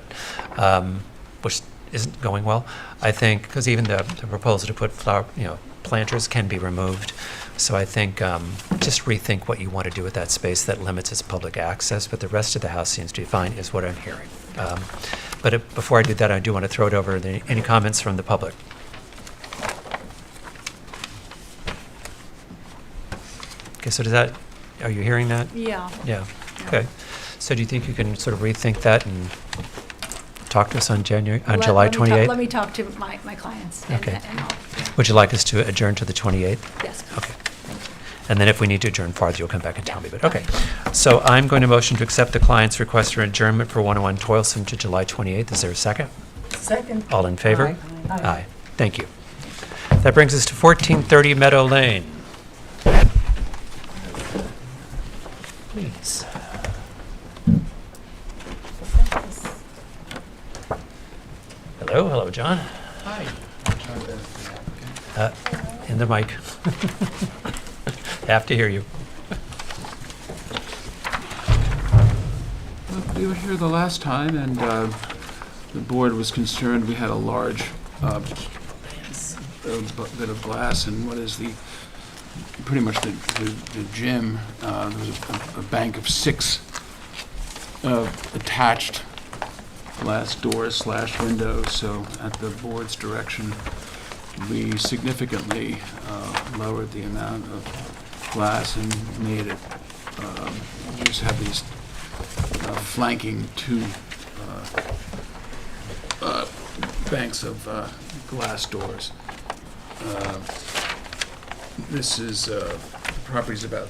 which isn't going well, I think, because even the proposal to put planters can be removed. So I think just rethink what you want to do with that space that limits its public access, but the rest of the house seems to be fine, is what I'm hearing. But before I do that, I do want to throw it over. Any comments from the public? Okay, so are you hearing that? Yeah. Yeah, okay. So do you think you can sort of rethink that and talk to us on July 28th? Let me talk to my clients. Okay. And I'll, Would you like us to adjourn to the 28th? yes. Okay. And then if we need to adjourn farther, you'll come back and tell me. But okay. So I'm going to motion to accept the client's request for adjournment for 101 Toilsome to July 28th. Is there a second? Second. All in favor? Aye. Aye. Thank you. That brings us to 1430 Meadow Lane. Please. Hello, John. Hi. In the mic. Have to hear you. We were here the last time, and the board was concerned. We had a large bit of glass, and what is pretty much the gym. There was a bank of 6 attached glass doors / windows. So at the board's direction, we significantly lowered the amount of glass and made it, we just have these flanking 2 banks of glass doors. This is, the property's about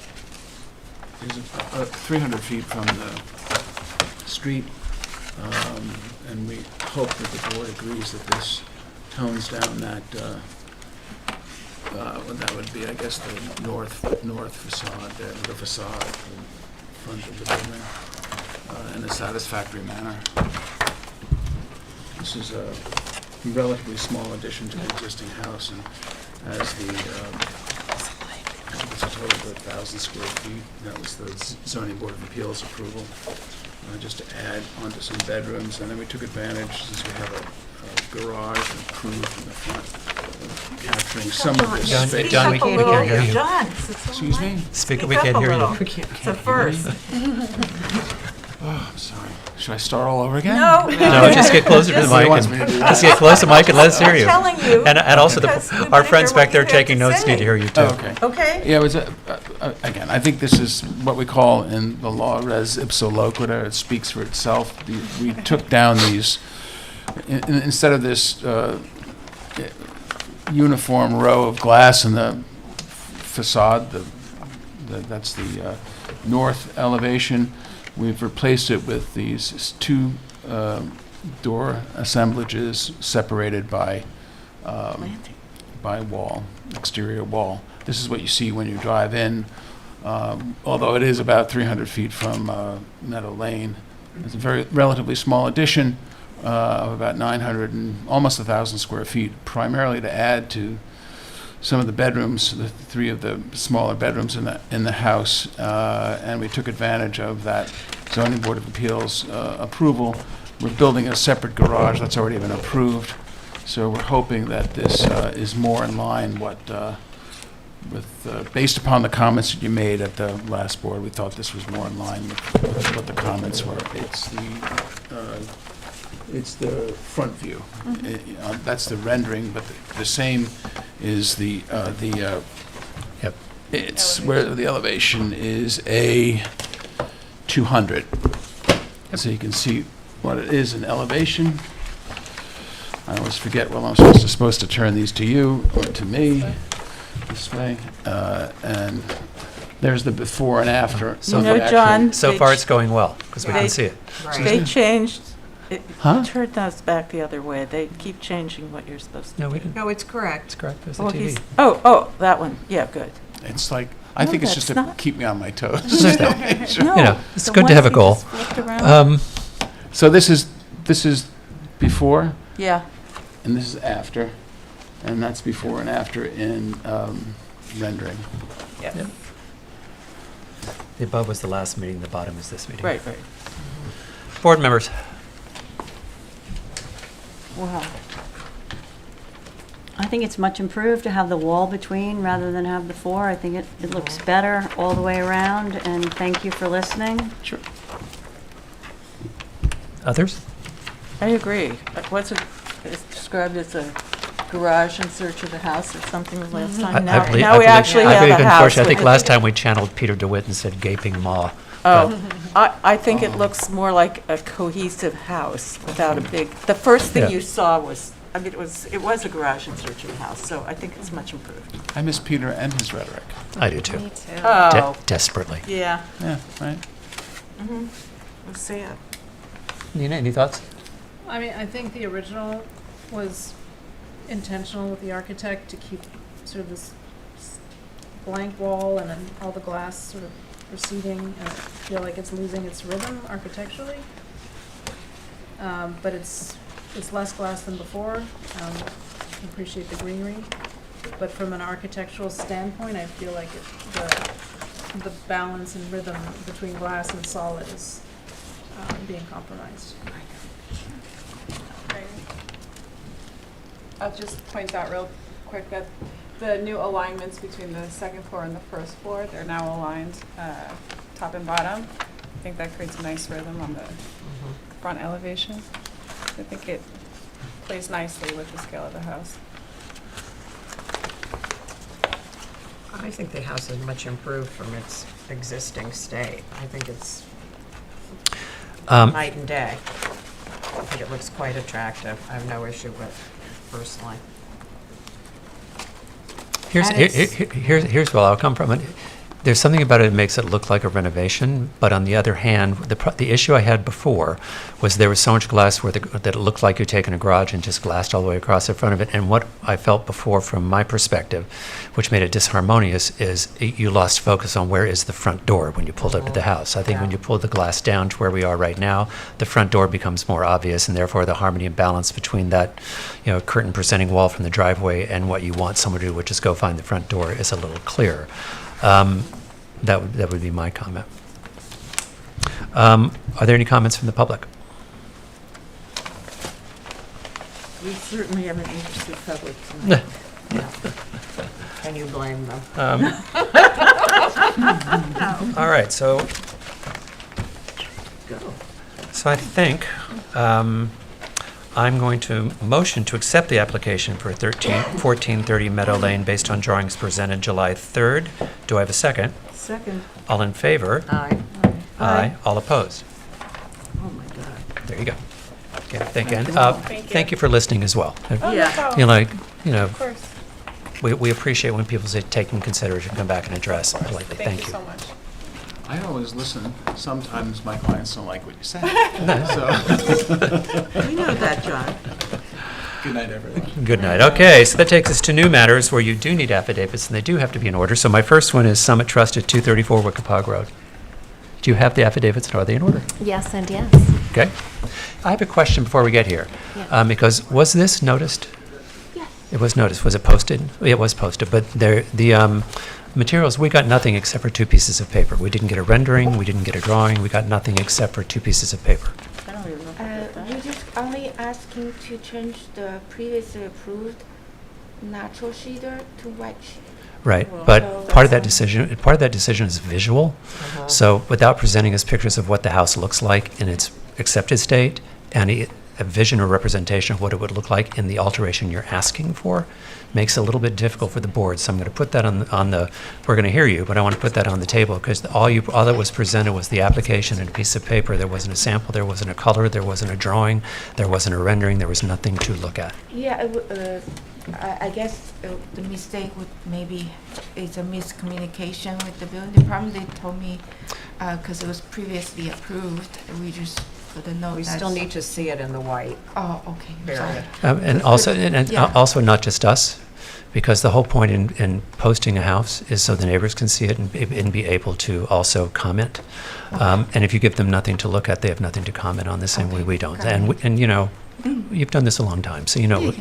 300 feet from the street, and we hope that the board agrees that this tones down that that would be, I guess, the north facade there, the facade in front of the building, in a satisfactory manner. This is a relatively small addition to the existing house, and has the, I think it's a total of 1,000 square feet. That was the zoning board of appeals approval, just to add onto some bedrooms. And then we took advantage, since we have a garage approved in the front, of capturing some of this John, space. John, we can't hear you. John, Excuse me? Speak, we can't hear you. It's a first. Oh, I'm sorry. Should I start all over again? No, No, just get closer to the mic wants me to do and that. just get close to the mic and let us hear you. I'm telling you. And also, because we our wanna friends hear back what there you have taking to notes need say. to hear you too. Oh, okay. Okay. Yeah, it was, again, I think this is what we call in the law res ipsa loquitur. It speaks for itself. We took down these, instead of this uniform row of glass in the facade, that's the north elevation, we've replaced it with these two door assemblages separated by wall, exterior wall. This is what you see when you drive in, although it is about 300 feet from Meadow Lane. It's a very relatively small addition of about 900 and almost 1,000 square feet, primarily to add to some of the bedrooms, the three of the smaller bedrooms in the house, and we took advantage of that zoning board of appeals approval. We're building a separate garage that's already been approved, so we're hoping that this is more in line based upon the comments that you made at the last board. We thought this was more in line with what the comments were. It's the front view. That's the rendering, but the same is Yep. it's where the elevation is a 200. So you can see what it is in elevation. I always forget, well, I'm supposed to turn these to you or to me this way. And there's the before and after. You know, John, So far, it's going well, because we can see it. they changed, Huh? turn those back the other way. They keep changing what you're supposed to do. No, we didn't. No, it's correct. It's correct. There's the Oh, TV. oh, that one. Yeah, good. It's like, I No, think it's just that's to not- keep me on my toes. You know, it's good to have a goal. goal. So this is before, Yeah. and this is after, and that's before and after in rendering. Yeah. Yep. The above was the last meeting, the bottom is this meeting. Right. Board members. Wow. I think it's much improved to have the wall between rather than have the four. I think it looks better all the way around, and thank you for listening. Sure. I Others? agree. What's it, it's described as a garage in search of a house or something the last time. Now we actually have a house. Unfortunately, I think with- last time we channeled Peter DeWitt and said gaping maw. Oh, I think it looks more like a cohesive house without a big, the first Yeah. thing you saw was, I mean, it was a garage in search of a house, so I think it's much improved. I miss Peter and his rhetoric. I do too. too. Oh, Desperately. yeah. Yeah, right? We'll see it. Nina, any thoughts? I mean, I think the original was intentional with the architect to keep sort of this blank wall and then all the glass sort of receding, and I feel like it's losing its rhythm architecturally. But it's less glass than before. Appreciate the greenery, but from an architectural standpoint, I feel like the balance and rhythm between glass and solid is being compromised. I'll just point out real quick that the new alignments between the second floor and the first floor, they're now aligned top and bottom. I think that creates a nice rhythm on the front elevation. I think it plays nicely with the scale of the house. I think the house is much improved from its existing state. I think it's night and day. I think it looks quite attractive. I have no issue with it personally. Here's where I'll come from. there's something about it that makes it look like a renovation, but on the other hand, the issue I had before was there was so much glass that it looked like you're taking a garage and just glassed all the way across the front of it. And what I felt before, from my perspective, which made it disharmonious, is you lost focus on where is the front door when you pulled up to the house. I think when you pull the glass down to where we are right now, the front door becomes more obvious, and therefore the harmony and balance between that, curtain presenting wall from the driveway and what you want someone to do, which is go find the front door, is a little clearer. That would be my comment. Are there any comments from the public? We certainly have an interested public tonight. Can you blame them? All right, so Go. I think I'm going to motion to accept the application for 1430 Meadow Lane based on drawings presented July 3rd. Do I have a second? Second. All in favor? Aye. Aye. All opposed? Oh, my God. There you go. Okay, thank you. And, Thank you. thank you for listening as well. Yeah. Of course. We appreciate when people say take in consideration, come back and address politely. Thank you so much. I always listen. Sometimes my clients don't like what you say. So, We know that, John. good night, everyone. Good night. Okay, so that takes us to new matters where you do need affidavits, and they do have to be in order. So my first one is Summit Trust at 234 Wickapog Road. Do you have the affidavits, and are they in order? Yes and yes. Okay. I have a question before we get here. Yeah. Because was this noticed? Yes. It was noticed. Was it posted? It was posted, but the materials, we got nothing except for 2 pieces of paper. We didn't get a rendering, we didn't get a drawing, we got nothing except for 2 pieces of paper. We're just only asking to change the previously approved natural shader to white shader. Right, So but part of that that's decision is visual. So without presenting us pictures of what the house looks like in its accepted state and a vision or representation of what it would look like in the alteration you're asking for, makes it a little bit difficult for the board. So I'm going to put that on the, we're going to hear you, but I want to put that on the table because all that was presented was the application and a piece of paper. There wasn't a sample, there wasn't a color, there wasn't a drawing, there wasn't a rendering, there was nothing to look at. Yeah, I guess the mistake would maybe is a miscommunication with the building department. They told me, because it was previously approved, we just put a note. We still need to see it in the white. Oh, okay, Period. sorry. And also, and Yeah. also not just us, because the whole point in posting a house is so the neighbors can see it and be able to also comment. And if you give them nothing to look at, they have nothing to comment on the same way we don't. got And you've done this a long time, so you know what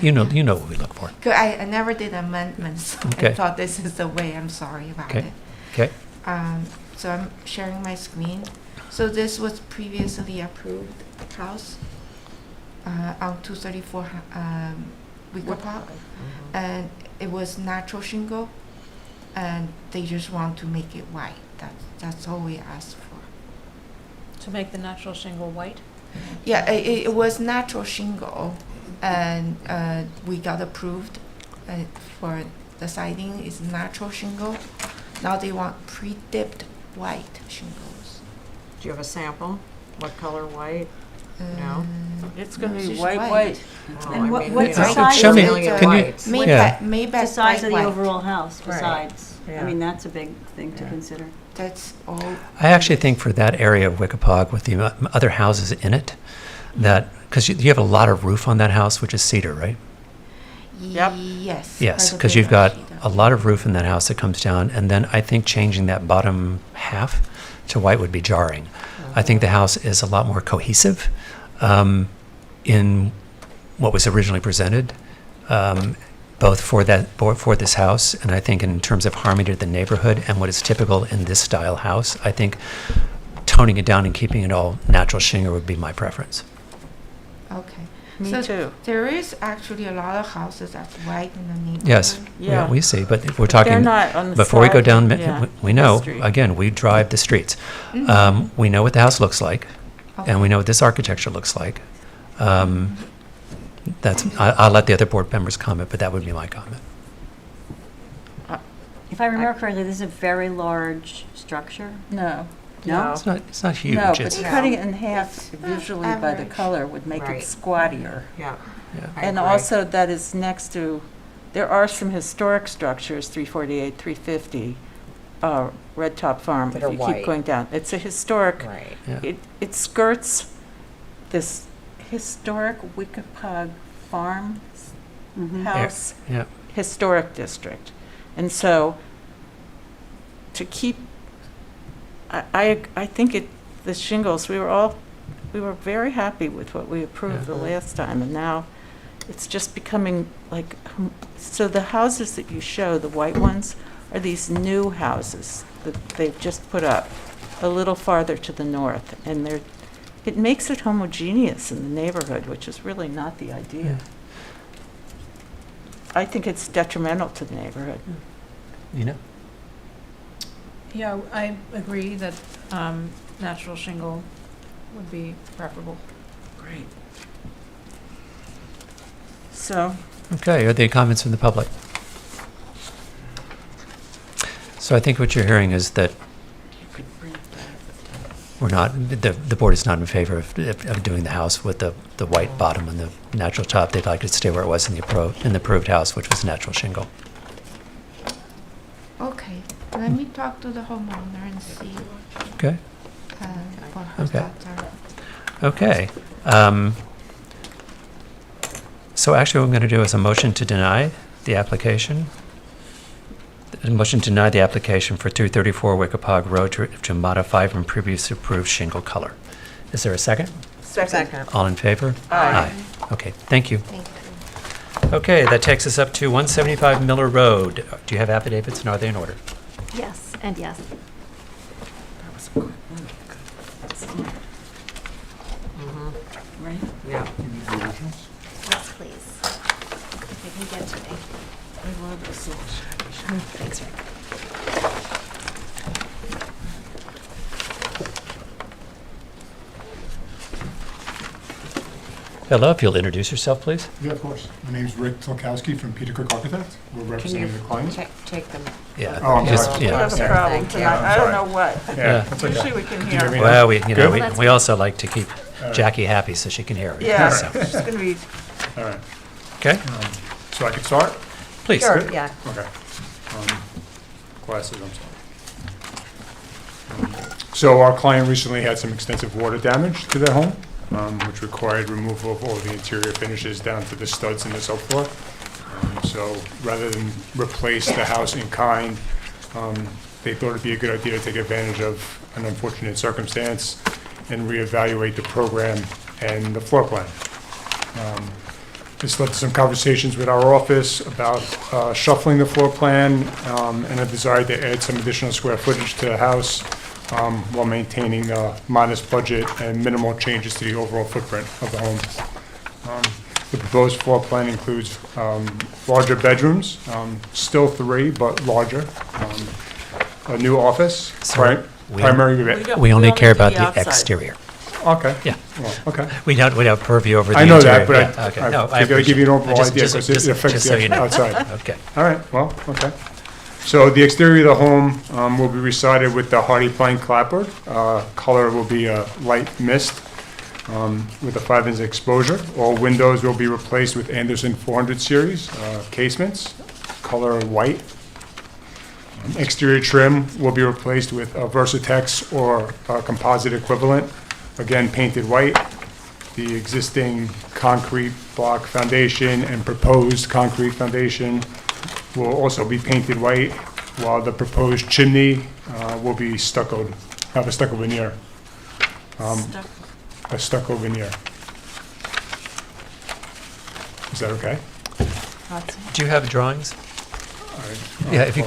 we look for. I never did amendments. Okay. I thought this is the way. I'm sorry about Okay. it. Okay. So I'm sharing my screen. So this was previously approved house on 234 Wicker Park, and it was natural shingle, and they just want to make it white. That's all we asked for. To make the natural shingle white? Yeah, it was natural shingle, and we got approved for the siding is natural shingle. Now they want pre-dipped white shingles. Do you have a sample? What color white? No? It's going to be just white. Well, And I what- mean, what's you the know, size Show me. a million Can you- whites. Maybach, Yeah. Maybach The size of the white. overall house Right. besides. Yeah. I mean, that's a big thing to Yeah. consider. That's all. I actually think for that area of Wickapog with the other houses in it, that, because you have a lot of roof on that house, which is cedar, right? Yep. Yes. Yes, quite a because bit you've of got cedar. a lot of roof in that house that comes down, and then I think changing that bottom half to white would be jarring. I think the house is a lot more cohesive in what was originally presented, both for this house, and I think in terms of harmony to the neighborhood and what is typical in this style house. I think toning it down and keeping it all natural shingle would be my preference. Okay. Me So too. There is actually a lot of houses that's white in the neighborhood. Yes, Yeah. we see, but if we're They're talking, not on the before we go side, down, yeah, we know, the street. again, we drive the streets. Mhm. We know what the house looks like, Okay. and we know what this architecture looks like. I'll let the other board members comment, but that would be my comment. If I remember correctly, this is a very large structure. No. No? It's not huge. No, but It's, cutting it in half visually by the average. color would make Right. it squattier. Yeah. yeah. I And agree. also that is next to, there are some historic structures, 348, 350, Red Top Farm, That if are you white. keep going down. It's a historic, Right. Yeah. it skirts this historic Wickapog Farm house Yeah. historic district. And so to keep, I think the shingles, we were very happy with what we approved the last time, and now it's just becoming like, so the houses that you show, the white ones, are these new houses that they've just put up a little farther to the north, and it makes it homogeneous in the neighborhood, which is really not the idea. I think it's detrimental to the neighborhood. You know? Yeah, I agree that natural shingle would be preferable. Great. So, Okay, are there comments from the public? So I think what you're hearing is that we're not, the board is not in favor of doing the house with the white bottom and the natural top. They'd like it to stay where it was in the approved house, which was natural shingle. Okay, let me talk to the homeowner and see Okay? what her Okay. thoughts are. Okay. So actually what I'm going to do is a motion to deny the application. A motion to deny the application for 234 Wickapog Road to modify from previous approved shingle color. Is there a second? second. All in favor? Aye. Okay, thank you. Thank you. Okay, that takes us up to 175 Miller Road. Do you have affidavits and are they in order? Yes, and yes. That was a good one. Good. Right? Yeah. Yes, please. If you can get to me. I love this little Thanks, Rick. Hello, if you'll introduce yourself, please. Yeah, of course. My name's Rick Tolkowski from Peter Cook Architects. We're Can you representing the client. take them? Yeah. Oh, I'm just- sorry. We yeah. have a Yeah. problem Thank you. tonight. I don't know what. Yeah, that's okay. Usually we can Can you hear hear. me? Well, Good? we also like to keep All right. Jackie happy so she can hear it. Yeah, So, it's gonna be, All right. okay, So I can start? please. Sure, yeah. Okay. Glasses, I'm sorry. So our client recently had some extensive water damage to their home, which required removal of all the interior finishes down to the studs in the subfloor. So rather than replace the house in kind, they thought it'd be a good idea to take advantage of an unfortunate circumstance and reevaluate the program and the floor plan. This led to some conversations with our office about shuffling the floor plan and a desire to add some additional square footage to the house while maintaining a modest budget and minimal changes to the overall footprint of the home. The proposed floor plan includes larger bedrooms, still 3, but larger, a new office, Sorry, we- primary. We only care do about the the outside. exterior. Okay. Yeah. Well, okay. We don't purview over the I interior. know that, but Yeah, okay. I No, gotta give you an overall Just- idea just- because just- it affects just so you the know. outside. Okay. All right, well, okay. So the exterior of the home will be resided with the hardy plank clapboard. Color will be a light mist with a 5-inch exposure. All windows will be replaced with Anderson 400 series casements, color white. Exterior trim will be replaced with a Versatex or a composite equivalent, again painted white. The existing concrete block foundation and proposed concrete foundation will also be painted white, while the proposed chimney will be stuccoed, have a stucco veneer. A stucco veneer. Is that okay? Do you have drawings? Yeah, if you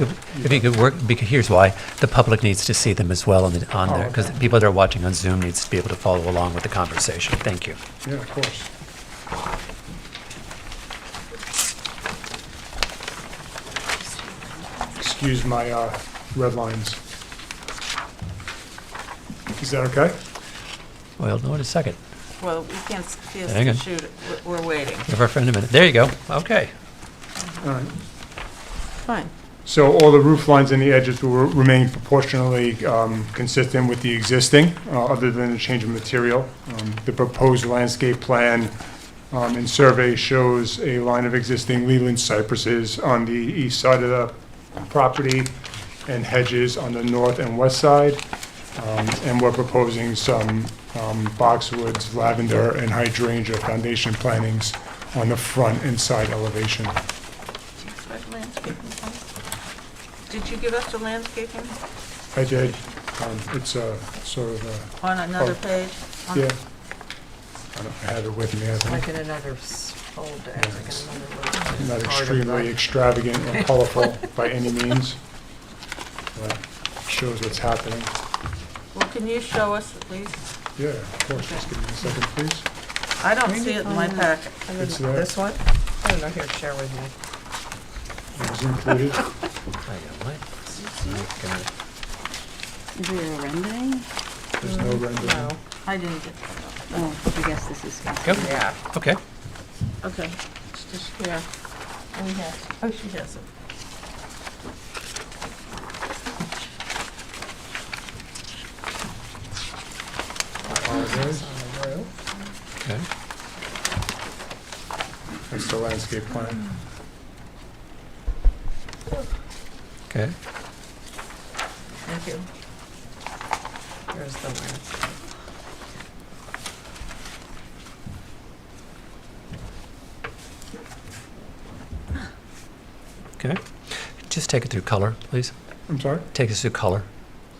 could work, because here's why. The public needs to see them as well on there, because people that are watching on Zoom needs to be able to follow along with the conversation. Thank you. Yeah, of course. Excuse my red lines. Is that okay? We'll know in a second. well, we can't see us Hang to on. shoot it. We're waiting. Give our friend a minute. There you go. Okay. All right. Fine. So all the roof lines and the edges will remain proportionally consistent with the existing, other than the change of material. The proposed landscape plan and survey shows a line of existing Leland cypresses on the east side of the property and hedges on the north and west side. And we're proposing some boxwoods, lavender, and hydrangea foundation plantings on the front and side elevation. Did you give us the landscaping I did. It's a sort of a, on another Oh. page? On- yeah. I have it with me, I Like think. in another folder, like in another. Not part of extremely the- extravagant or colorful by any means, but shows what's happening. Well, can you show us at least? Yeah, of course. Just give me a second, please. I don't see it in my packet. It's there. This one? I don't know, here, share with me. It was included. Is there a rendering? There's no rendering. No. I didn't get that. Oh, I guess this is. Yep. Yeah. Okay. Okay, it's just here. Oh, yes. Oh, she has it. All good. Okay. That's the landscape plan. Okay. Thank you. Here's the landscape. Okay. Just take it through color, please. I'm sorry? Take us through color,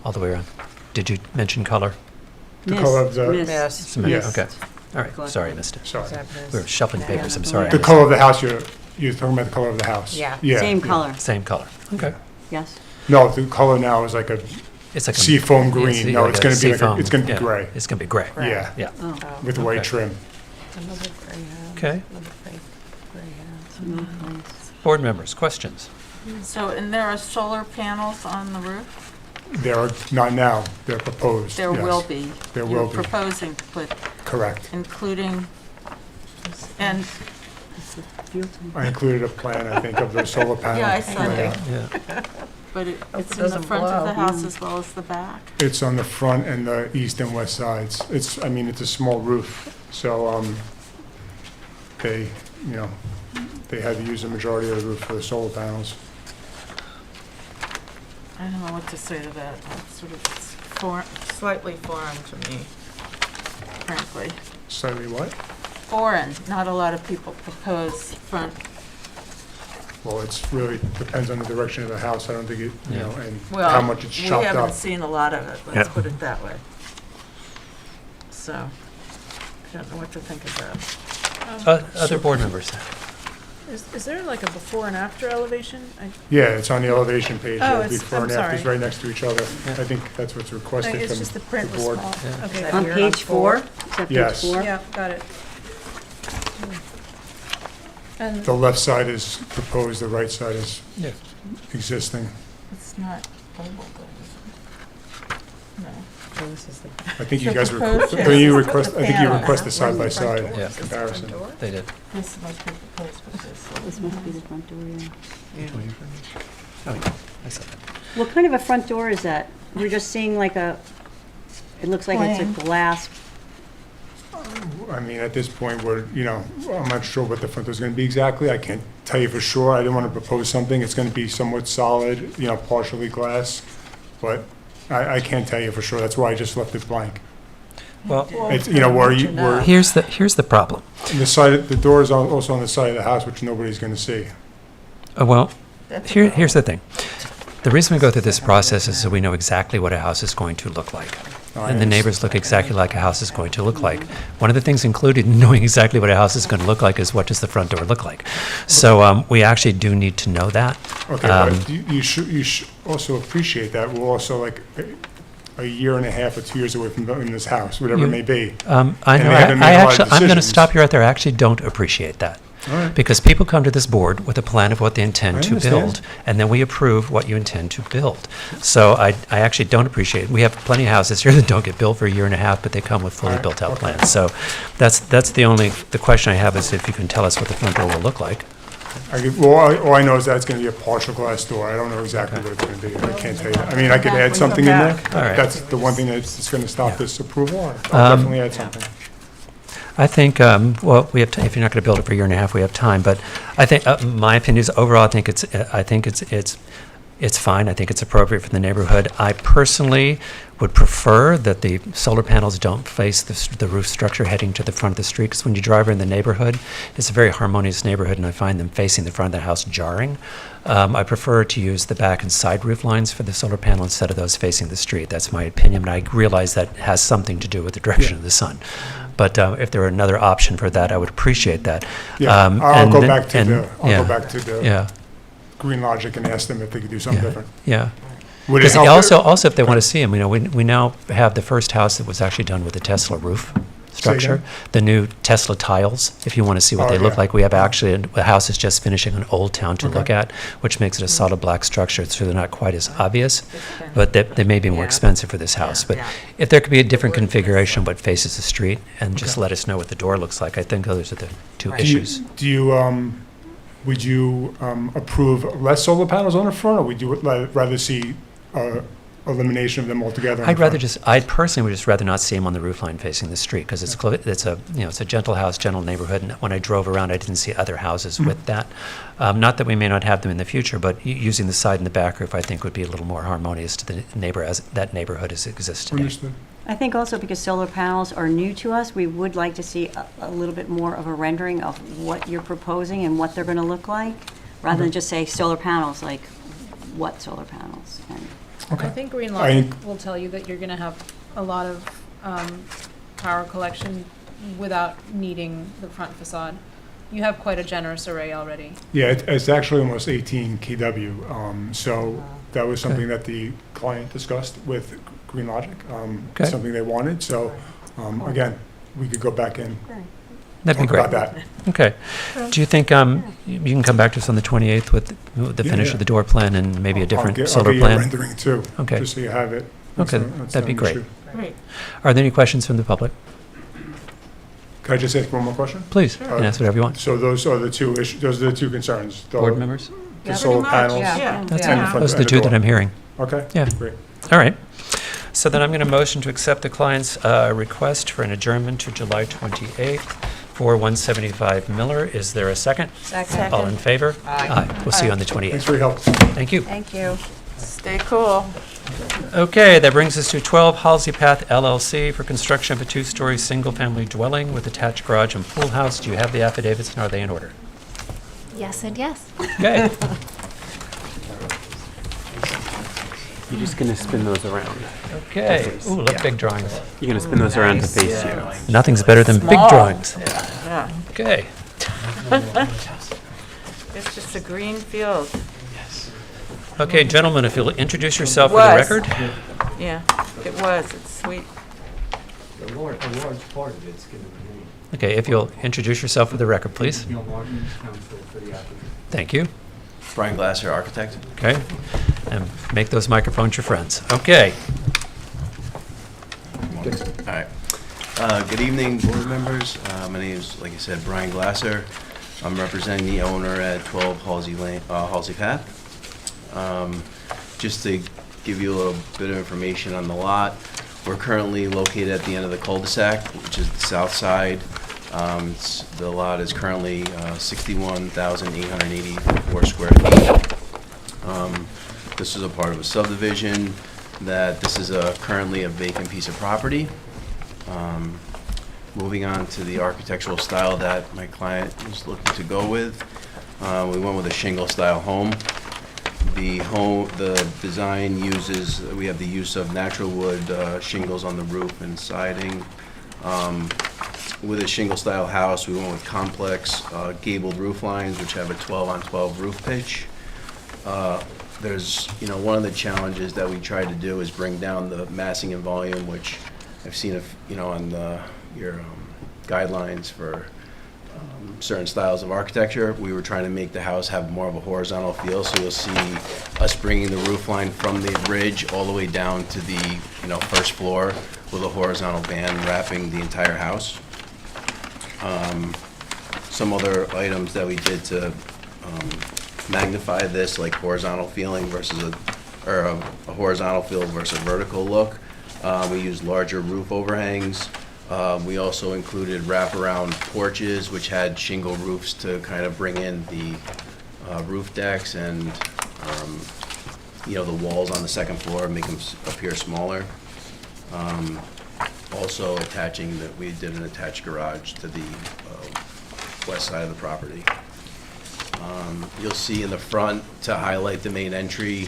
all the way around. Did you mention color? The color of the, Mist. Cement? Yeah. Okay. All right. Sorry, I missed it. sorry. Is that mist? We were shuffling Yeah. papers. I'm sorry. I The missed color of the house, you're talking about the color of the house? Yeah. Yeah. Same yeah. color, it. Same color. Okay. yes? No, the color now is like a It's like a seafoam yeah, green. No, like it's a gonna be like, seafoam, it's gonna be yeah. gray. It's gonna be gray. Gray. Yeah, Yeah. Oh, with white Okay. trim. Another gray house. Okay. Another gray house. no place. Board members, questions? So, and there are solar panels on the roof? There are, not now, they're proposed. There yes. will be. There will be. You're proposing to put, Correct. including, and, I included a plan, I think, of the solar panel. yeah, I saw layout. that. Yeah. But Hope it's it in the doesn't front of the blow. house as well as the back? It's on the front and the east and west sides. It's, I mean, it's a small roof, so, they, you know, they had to use the majority of the roof for the solar panels. I don't know what to say to that. It's sort of slightly foreign to me, frankly. Slightly what? Foreign. Not a lot of people propose front. Well, it's really, depends on the direction of the house. I don't think it, you know, and Well, how much it's we chopped haven't up. seen a lot of it, let's Yeah. put it that way. So, I don't know what to think of that. Other board members? Is there like a before and after elevation? Yeah, it's on the elevation page, Oh, there, it's- before and I'm after, it's sorry. right next to each other. I think that's what's requested It's from just the print the was board. small. Yeah. Okay. That On here page four? Is that page Yes. four? Yeah, got it. And The left side is proposed, the right side is Yeah. existing. It's not labeled, though, is it? No. So this is the. I think you The guys proposed request, don't you is request, I think you panel. request the side by Where's the front side door? Yeah. Is this the front comparison. door? They did. This must be proposed with this. This must be the front door, yeah. Oh, yeah. I saw that. What kind of a front door is that? We're just seeing like a, it looks like it's Plain. a glass. I mean, at this point, we're, you know, I'm not sure what the front door is gonna be exactly. I can't tell you for sure. I didn't wanna propose something. It's gonna be somewhat solid, you know, partially glass. But I can't tell you for sure. That's why I just left it blank. Well, It's, you know, where you, where, here's the problem. the side, the door is also on the side of the house, which nobody's gonna see. Well, here's the thing. The reason we go through this process is so we know exactly what a house is going to look like. And the neighbors look exactly like a house is going to look like. One of the things included in knowing exactly what a house is going to look like is what does the front door look like. So we actually do need to know that. Okay, but you should also appreciate that. We're also like a year and a half or 2 years away from building this house, whatever it may be. I And know. they haven't made a lot of I'm going to decisions. stop you right there. I actually don't appreciate that. All right. Because people come to this board with a plan of what they intend I to understand. build, and then we approve what you intend to build. So I actually don't appreciate it. We have plenty of houses here that don't get built for a year and a half, but they come with fully All right, built-out okay. plans. So that's the question I have is if you can tell us what the front door will look like. All I know is that it's going to be a partial glass door. I don't know exactly what it's going to be. I can't tell you. I mean, I could add something in there. All right. That's the one thing that's going to stop Yeah. this approval. I'll definitely add something. I think, well, we have if you're not going to build it for a year and a half, we have time. But I think, my opinion is overall, I think it's it's fine. I think it's appropriate for the neighborhood. I personally would prefer that the solar panels don't face the roof structure heading to the front of the street, because when you drive in the neighborhood, it's a very harmonious neighborhood, and I find them facing the front of the house jarring. I prefer to use the back and side roof lines for the solar panel instead of those facing the street. That's my opinion, but I realize that has something to do with the direction of the sun. But if there were another option for that, I would appreciate that. Yeah, I'll go back to the Yeah. Green Logic and ask them if they could do something different. Yeah. Would it Because help? also, if they want to see them, we now have the first house that was actually done with a Tesla roof structure. again? The new Tesla tiles, if you want to see what Oh, they look yeah. like. We have actually, the house is just finishing an Old Town to Okay. look at, which makes it a solid black structure, so they're not quite as obvious, but they may be more expensive for this house. But if there could be a different configuration, what faces the street, and just let us know what the door looks like, I think those are the two issues. Would you approve less solar panels on the front, or would you rather see elimination of them altogether? I personally would just rather not see them on the roof line facing the street, because it's a gentle house, gentle neighborhood, and when I drove around, I didn't see other houses with that. Not that we may not have them in the future, but using the side and the back roof, I think, would be a little more harmonious to the neighbor as that neighborhood as it exists today. Understood. I think also because solar panels are new to us, we would like to see a little bit more of a rendering of what you're proposing and what they're going to look like, rather than just say solar panels, like what solar panels. And I think Green Logic will tell you that you're going to have a lot of power collection without needing the front facade. You have quite a generous array already. Yeah, it's actually almost 18 kW. So that was something that the client discussed with Green Logic, something they wanted. So again, we could go back in. That'd be talk great. about that. Okay. Do you think you can come back to us on the 28th with the Yeah, finish yeah. of the door plan and maybe a different solar I'll get plan? you a rendering too, Okay. just so you have it. Okay, That's that'd be not an great. issue. Great. Are there any questions from the public? Could I just ask one more question? Please, you can ask whatever you want. So those are the two issues, those are the two concerns. Board members? The solar panels. Yeah. That's and it. the front- Those are and the two that door. I'm hearing. Okay. Yeah. Great. All right. So then I'm going to motion to accept the client's request for an adjournment to July 28th for 175 Miller. Is there a second? Second. All in favor? Aye. We'll see you on the Thanks 28th. for your help. Thank you. Thank you. Stay cool. Okay, that brings us to 12 Halsey Path LLC for construction of a two-story single-family dwelling with attached garage and pool house. Do you have the affidavits, and are they in order? Yes and yes. Okay. You're just going to spin those around. Okay. Ooh, look, big drawings. You're going to spin those around to face you. Nothing's better than big Small. drawings. Yeah. Okay. It's just a green field. Okay, gentlemen, if you'll introduce yourself for the Was. record. Yeah, it was. It's sweet. A large part of it's going to remain. Okay, if you'll introduce yourself for the record, please. Neil Martin, counsel for the applicant. Thank you. Brian Glasser, architect. Okay. And make those microphones your friends. Okay. All right. Good evening, board members. My name is, like I said, Brian Glasser. I'm representing the owner at 12 Halsey Path. Just to give you a little bit of information on the lot, we're currently located at the end of the cul-de-sac, which is the south side. The lot is currently 61,884 square feet. This is a part of a subdivision that this is currently a vacant piece of property. Moving on to the architectural style that my client was looking to go with. We went with a shingle style home. The design uses, we have the use of natural wood shingles on the roof and siding. With a shingle style house, we went with complex gabled roof lines, which have a 12-on-12 roof pitch. There's, one of the challenges that we tried to do is bring down the massing and volume, which I've seen, on your guidelines for certain styles of architecture. We were trying to make the house have more of a horizontal feel, so you'll see us bringing the roof line from the ridge all the way down to the, first floor with a horizontal band wrapping the entire house. Some other items that we did to magnify this, like horizontal feeling versus a horizontal feel versus a vertical look. We used larger roof overhangs. We also included wraparound porches, which had shingle roofs to kind of bring in the roof decks and the walls on the second floor, make them appear smaller. Also attaching that we did an attached garage to the west side of the property. You'll see in the front, to highlight the main entry,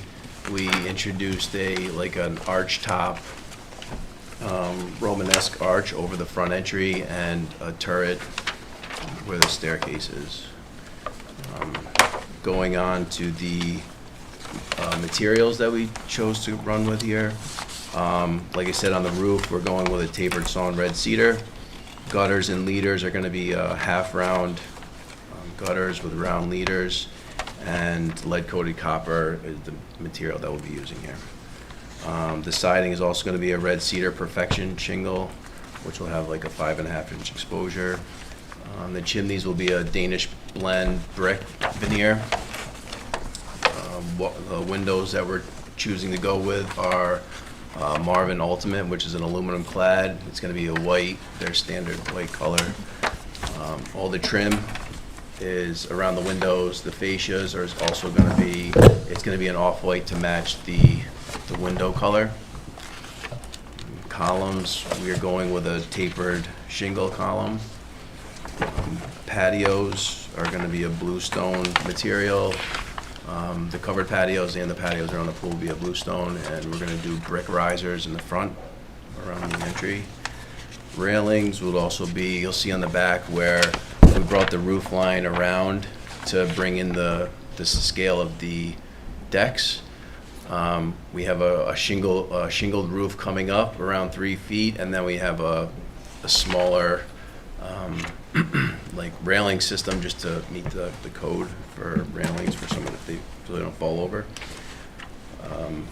we introduced an arch top, Romanesque arch over the front entry and a turret where the staircase is. Going on to the materials that we chose to run with here. Like I said, on the roof, we're going with a tapered sawn red cedar. Gutters and leaders are going to be half round gutters with round leaders, and lead-coated copper is the material that we'll be using here. The siding is also going to be a red cedar perfection shingle, which will have like a 5.5-inch exposure. The chimneys will be a Danish blend brick veneer. The windows that we're choosing to go with are Marvin Ultimate, which is an aluminum clad. It's going to be a white, their standard white color. All the trim is around the windows. The fascias are also going to be, it's going to be an off-white to match the window color. Columns, we are going with a tapered shingle column. Patios are going to be a bluestone material. The covered patios and the patios around the pool will be a bluestone, and we're going to do brick risers in the front around the entry. Railings will also be, you'll see on the back where we brought the roof line around to bring in the scale of the decks. We have a shingled roof coming up around 3 feet, and then we have a smaller like railing system just to meet the code for railings for someone so they don't fall over.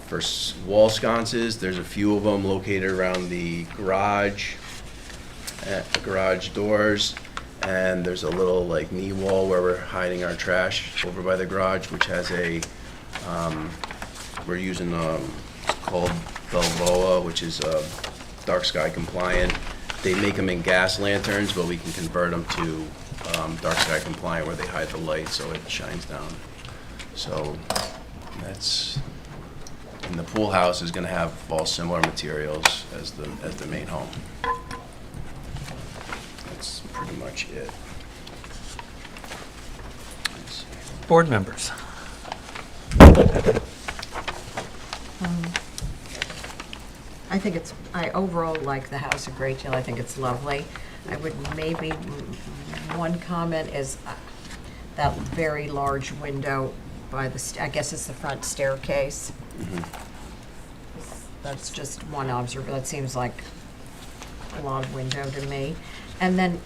For wall sconces, there's a few of them located around the garage, at the garage doors, and there's a little like knee wall where we're hiding our trash over by the garage, which has a we're using it's called Belvoa, which is dark sky compliant. They make them in gas lanterns, but we can convert them to dark sky compliant where they hide the light so it shines down. So that's, and the pool house is going to have all similar materials as the main home. That's pretty much it. Board members. I overall like the house a great deal. I think it's lovely. I would maybe, one comment is that very large window by I guess it's the front staircase. That's just one observation. That seems like a lot of window to me. And then,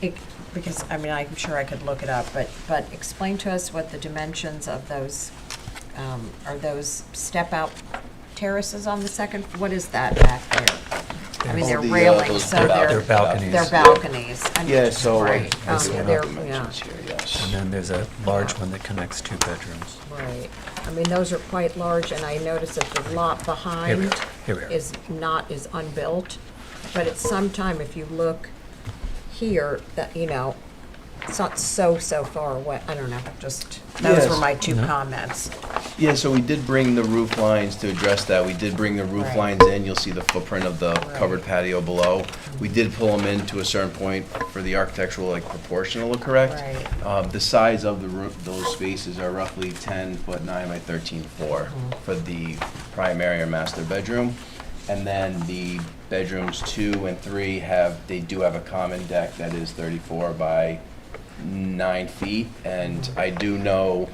because, I mean, I'm sure I could look it up, but explain to us what the dimensions of those, are those step-out terraces on the second? What is that back there? I mean, they're railings, so they're balconies. They're balconies. Yeah, so Right. I see They're- the dimensions here, yes. And then there's a large one that connects 2 bedrooms. Right. I mean, those are quite large, and I noticed that the lot behind Here we are. is unbuilt. But at some time, if you look here, that, it's not so far away. I don't know, just, those Yes. were my 2 No. comments. Yeah, so we did bring the roof lines to address that. We did bring the roof Right. lines in. You'll see the footprint of the covered patio below. We did pull them in to a certain point for the architectural, like, proportion to look correct. Right. The size of the roof, those spaces are roughly 10'9" by 13'4" for the primary or master bedroom. And then the bedrooms 2 and 3 they do have a common deck that is 34 by 9 feet. And I do know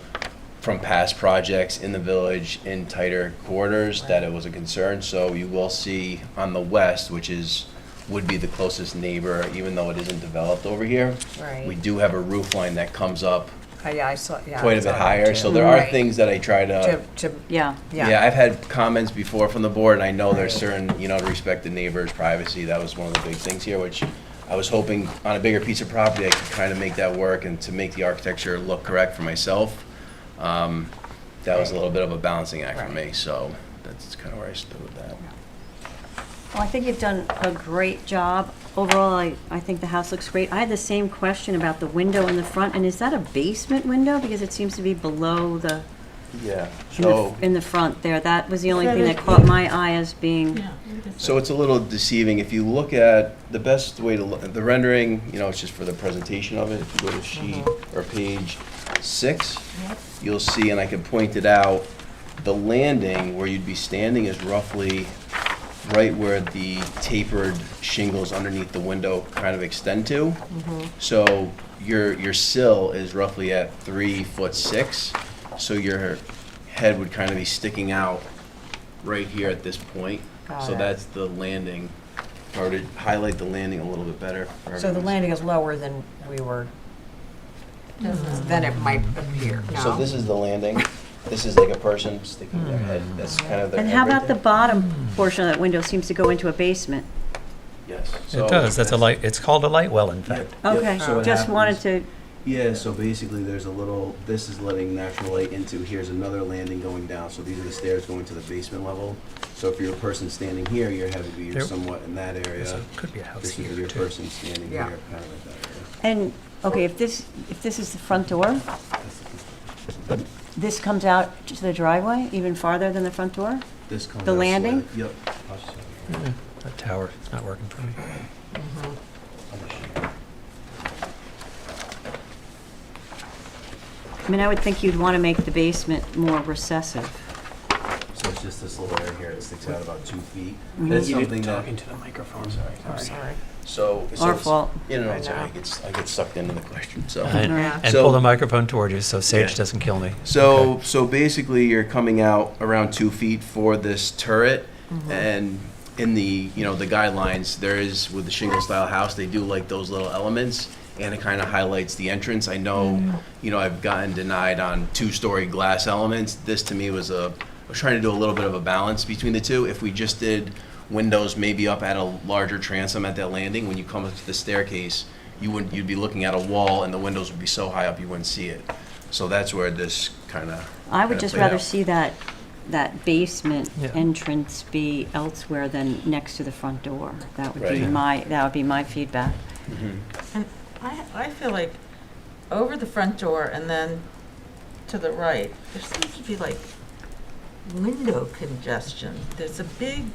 from past projects in the village in tighter quarters that it was a concern. So you will see on the west, which would be the closest neighbor, even though it isn't developed over here. Right. We do have a roof line that comes up Yeah, I saw, yeah. quite I a saw bit that higher. too. So there are Right. things that I try to Yeah. yeah, I've had comments before from the board, and I know there's certain, to respect the neighbor's privacy. That was one of the big things here, which I was hoping on a bigger piece of property, I could kind of make that work and to make the architecture look correct for myself. That was a little bit of a balancing act for me, so that's kind of where I stood with that. Well, I think you've done a great job. Overall, I think the house looks great. I had the same question about the window in the front, and is that a basement window? Because it seems to be below the Yeah, In so, in the front there, that was the only thing that caught my eye as being, Yeah. so it's a little deceiving. If you look at, the best way to look, the rendering, you know, it's just for the presentation of it. If you go to sheet or page 6, you'll see, and I can point it out, the landing where you'd be standing is roughly right where the tapered shingles underneath the window kind of extend to. So your sill is roughly at 3'6", so your head would kind of be sticking out right here at this point. Got So it. that's the landing, or to highlight the landing a little bit better. for So the everyone. landing is lower than we were, than it might appear, no? So this is the landing. This is like a person sticking their head. That's kind of their and head how right about the there. bottom portion of that window seems to go into a basement? Yes. So It does, that's a light, it's called a light well, in fact. Yep, Okay, so what just wanted happens- to, Yeah, so basically there's a little, this is letting natural light into, here's another landing going down. So these are the stairs going to the basement level. So if you're a person standing here, your head would be There- somewhat in that area. So it could be a house This is here, your too. person standing here, Yeah. kind of like that area. and, okay, if this is the front door, this comes out to the driveway even farther than the front door? This comes The out landing? slightly- Yep. I'll just show you. That tower is not working for me. I mean, I would think you'd want to make the basement more recessive. So it's just this little area here that sticks out about 2 feet. Mhm. That's You need something that, talking to the microphone. sorry. Sorry. So. Our it's- fault. You know, I it's all right. know. I get sucked into the question, so. And So- pull the microphone towards you so Sage Yeah. doesn't kill me. So basically, you're coming out around 2 feet for this turret, Mm-hmm. and in the, you know, the guidelines, there is, with the shingle style house, they do like those little elements, and it kind of highlights the entrance. I know, you know, I've gotten denied on 2-story glass elements. This to me was I was trying to do a little bit of a balance between the two. If we just did windows maybe up at a larger transom at that landing, when you come up to the staircase, you'd be looking at a wall, and the windows would be so high up you wouldn't see it. So that's where this kind of. I would just rather see that basement Yeah. entrance be elsewhere than next to the front door. That would be Right. that would be my feedback. And I feel like over the front door and then to the right, there seems to be like window congestion. There's a big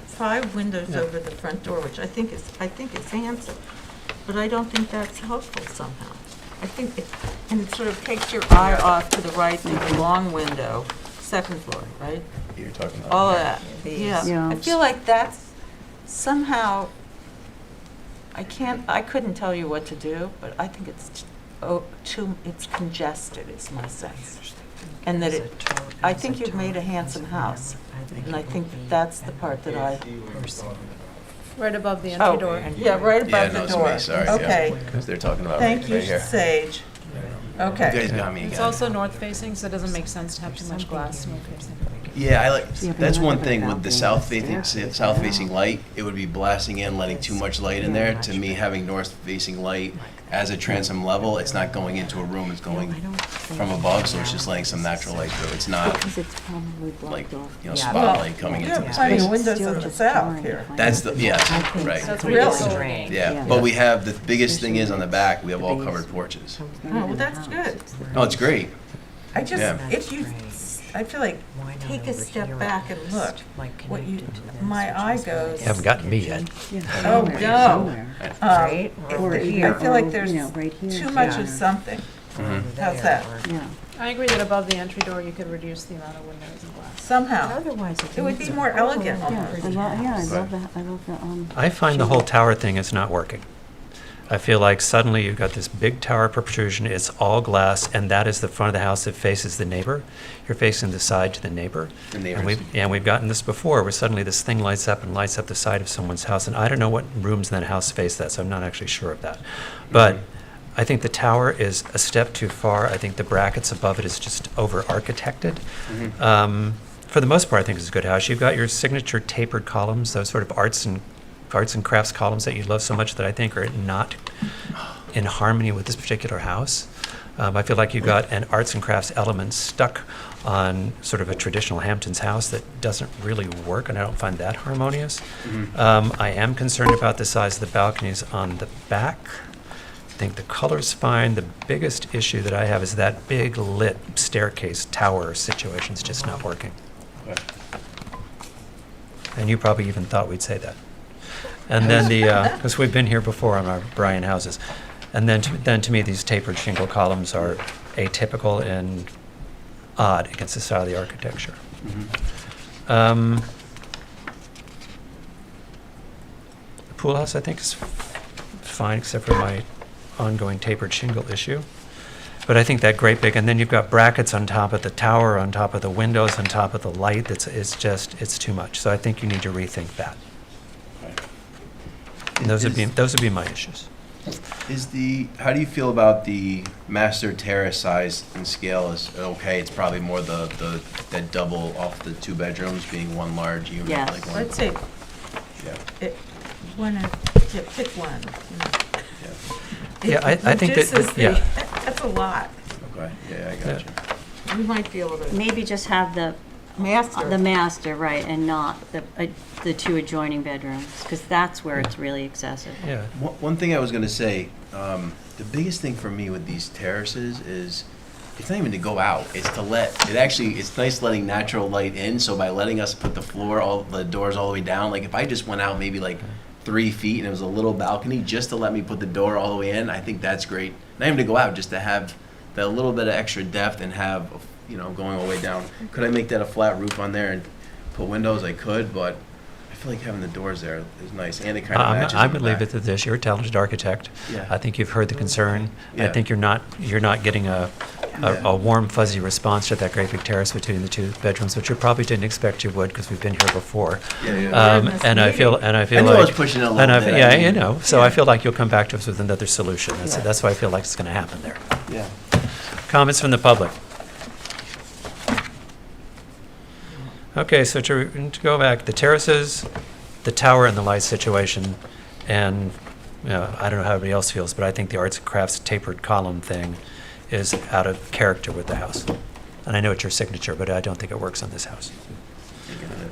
5 windows Yeah. over the front door, which I think is handsome, but I don't think that's helpful somehow. I think, and it sort of takes your eye off to the right to the long window, second floor, right? You're talking about. All of that, yeah. Yeah. I feel like that's somehow, I couldn't tell you what to do, but I think it's it's congested, is my sense. And that I think you've made a handsome house, and I think that's the part that I. Right above the entry door. Yeah, right Yeah, above no, the it's door. me, sorry. Okay, Because they're talking about thank right you, here. Sage. You Okay. guys got me again. It's also north facing, so it doesn't make sense to have too much glass north facing. Yeah, I like, Yeah, but that's you're not one gonna thing have with the balcony south facing light, it would be blasting in, letting too much light in there. To me, having north facing light as a transom level, it's not going into a room, it's going from above, so it's just letting some natural light through. It's not Because it's probably like, blocked off. you know, Yeah. spotlight coming You into have the plenty space. of windows Still in the just south trying to here. find That's out. the, yeah, I think right. so. That's Really really strange. Yeah, but we have, the biggest thing is on the back, we have all The covered basement. porches. So it's not Oh, even well, a that's house, good. it's the No, it's great. I just, Yeah. if you, I feel like, Why not take a over step here back and at look. least, like What you, connected to this, my which eye is goes. You haven't gotten me yet. Yeah, Oh, somewhere, no. somewhere. Right? Or Over even- I feel like or, there's you know, right here. too much Yeah. of something. Mhm. How's that? Yeah. I agree that above the entry door, you could reduce the amount of windows and glass. Somehow. Otherwise, It would be more elegant Yeah, I almost. love that, I love the, I find the whole shingle. tower thing is not working. I feel like suddenly you've got this big tower protrusion, it's all glass, and that is the front of the house that faces the neighbor. You're facing the side to the neighbor. The And neighbors. we've gotten this before, where suddenly this thing lights up and lights up the side of someone's house, and I don't know what rooms in that house face that, so I'm not actually sure of that. But I think the tower is a step too far. I think the brackets above it is just over-architected. For the most part, I think it's a good house. You've got your signature tapered columns, those sort of arts and crafts columns that you love so much that I think are not in harmony with this particular house. I feel like you've got an arts and crafts element stuck on sort of a traditional Hamptons house that doesn't really work, and I don't find that harmonious. I am concerned about the size of the balconies on the back. think the color's fine. The biggest issue that I have is that big lit staircase tower situation's just not working. Okay. And you probably even thought we'd say that. And then because we've been here before on our Bryan houses. And then to me, these tapered shingle columns are atypical and odd against the style of the architecture. Mhm. The pool house, I think, is fine, except for my ongoing tapered shingle issue. But I think that great big, and then you've got brackets on top of the tower, on top of the windows, on top of the light. It's too much. So I think you need to rethink that. And those would be my issues. How do you feel about the master terrace size and scale? Is okay? It's probably more that double off the 2 bedrooms being one large unit. Yes. Like one, I'd say, yeah. pick one. Yeah, I think that, yeah. That's a lot. Okay. Yeah, I got you. We might be able to. Maybe just have the master, right, and not the 2 adjoining bedrooms, because that's where it's really excessive. Yeah. One thing I was going to say, the biggest thing for me with these terraces is it's not even to go out. It's to it's nice letting natural light in. So by letting us put the doors all the way down, like if I just went out maybe like 3 feet and it was a little balcony just to let me put the door all the way in, I think that's great. Not even to go out, just to have that little bit of extra depth and have, going all the way down. Could I make that a flat roof on there and put windows? I could, but I feel like having the doors there is nice, and it kind of matches. I in would the leave back. it to this. You're a talented architect. Yeah. I think you've heard the concern. I Yeah. think you're not getting a warm, fuzzy response to that great big terrace between the 2 bedrooms, which you probably didn't expect you would, because we've been here before. Yeah. And I feel I like knew I was pushing it a little bit. Yeah, I mean, So yeah. I feel like you'll come back to us with another solution. Yeah. That's why I feel like it's going to happen there. Yeah. Comments from the public? Okay, so to go back, the terraces, the tower, and the light situation, and I don't know how everybody else feels, but I think the arts and crafts tapered column thing is out of character with the house. And I know it's your signature, but I don't think it works on this house.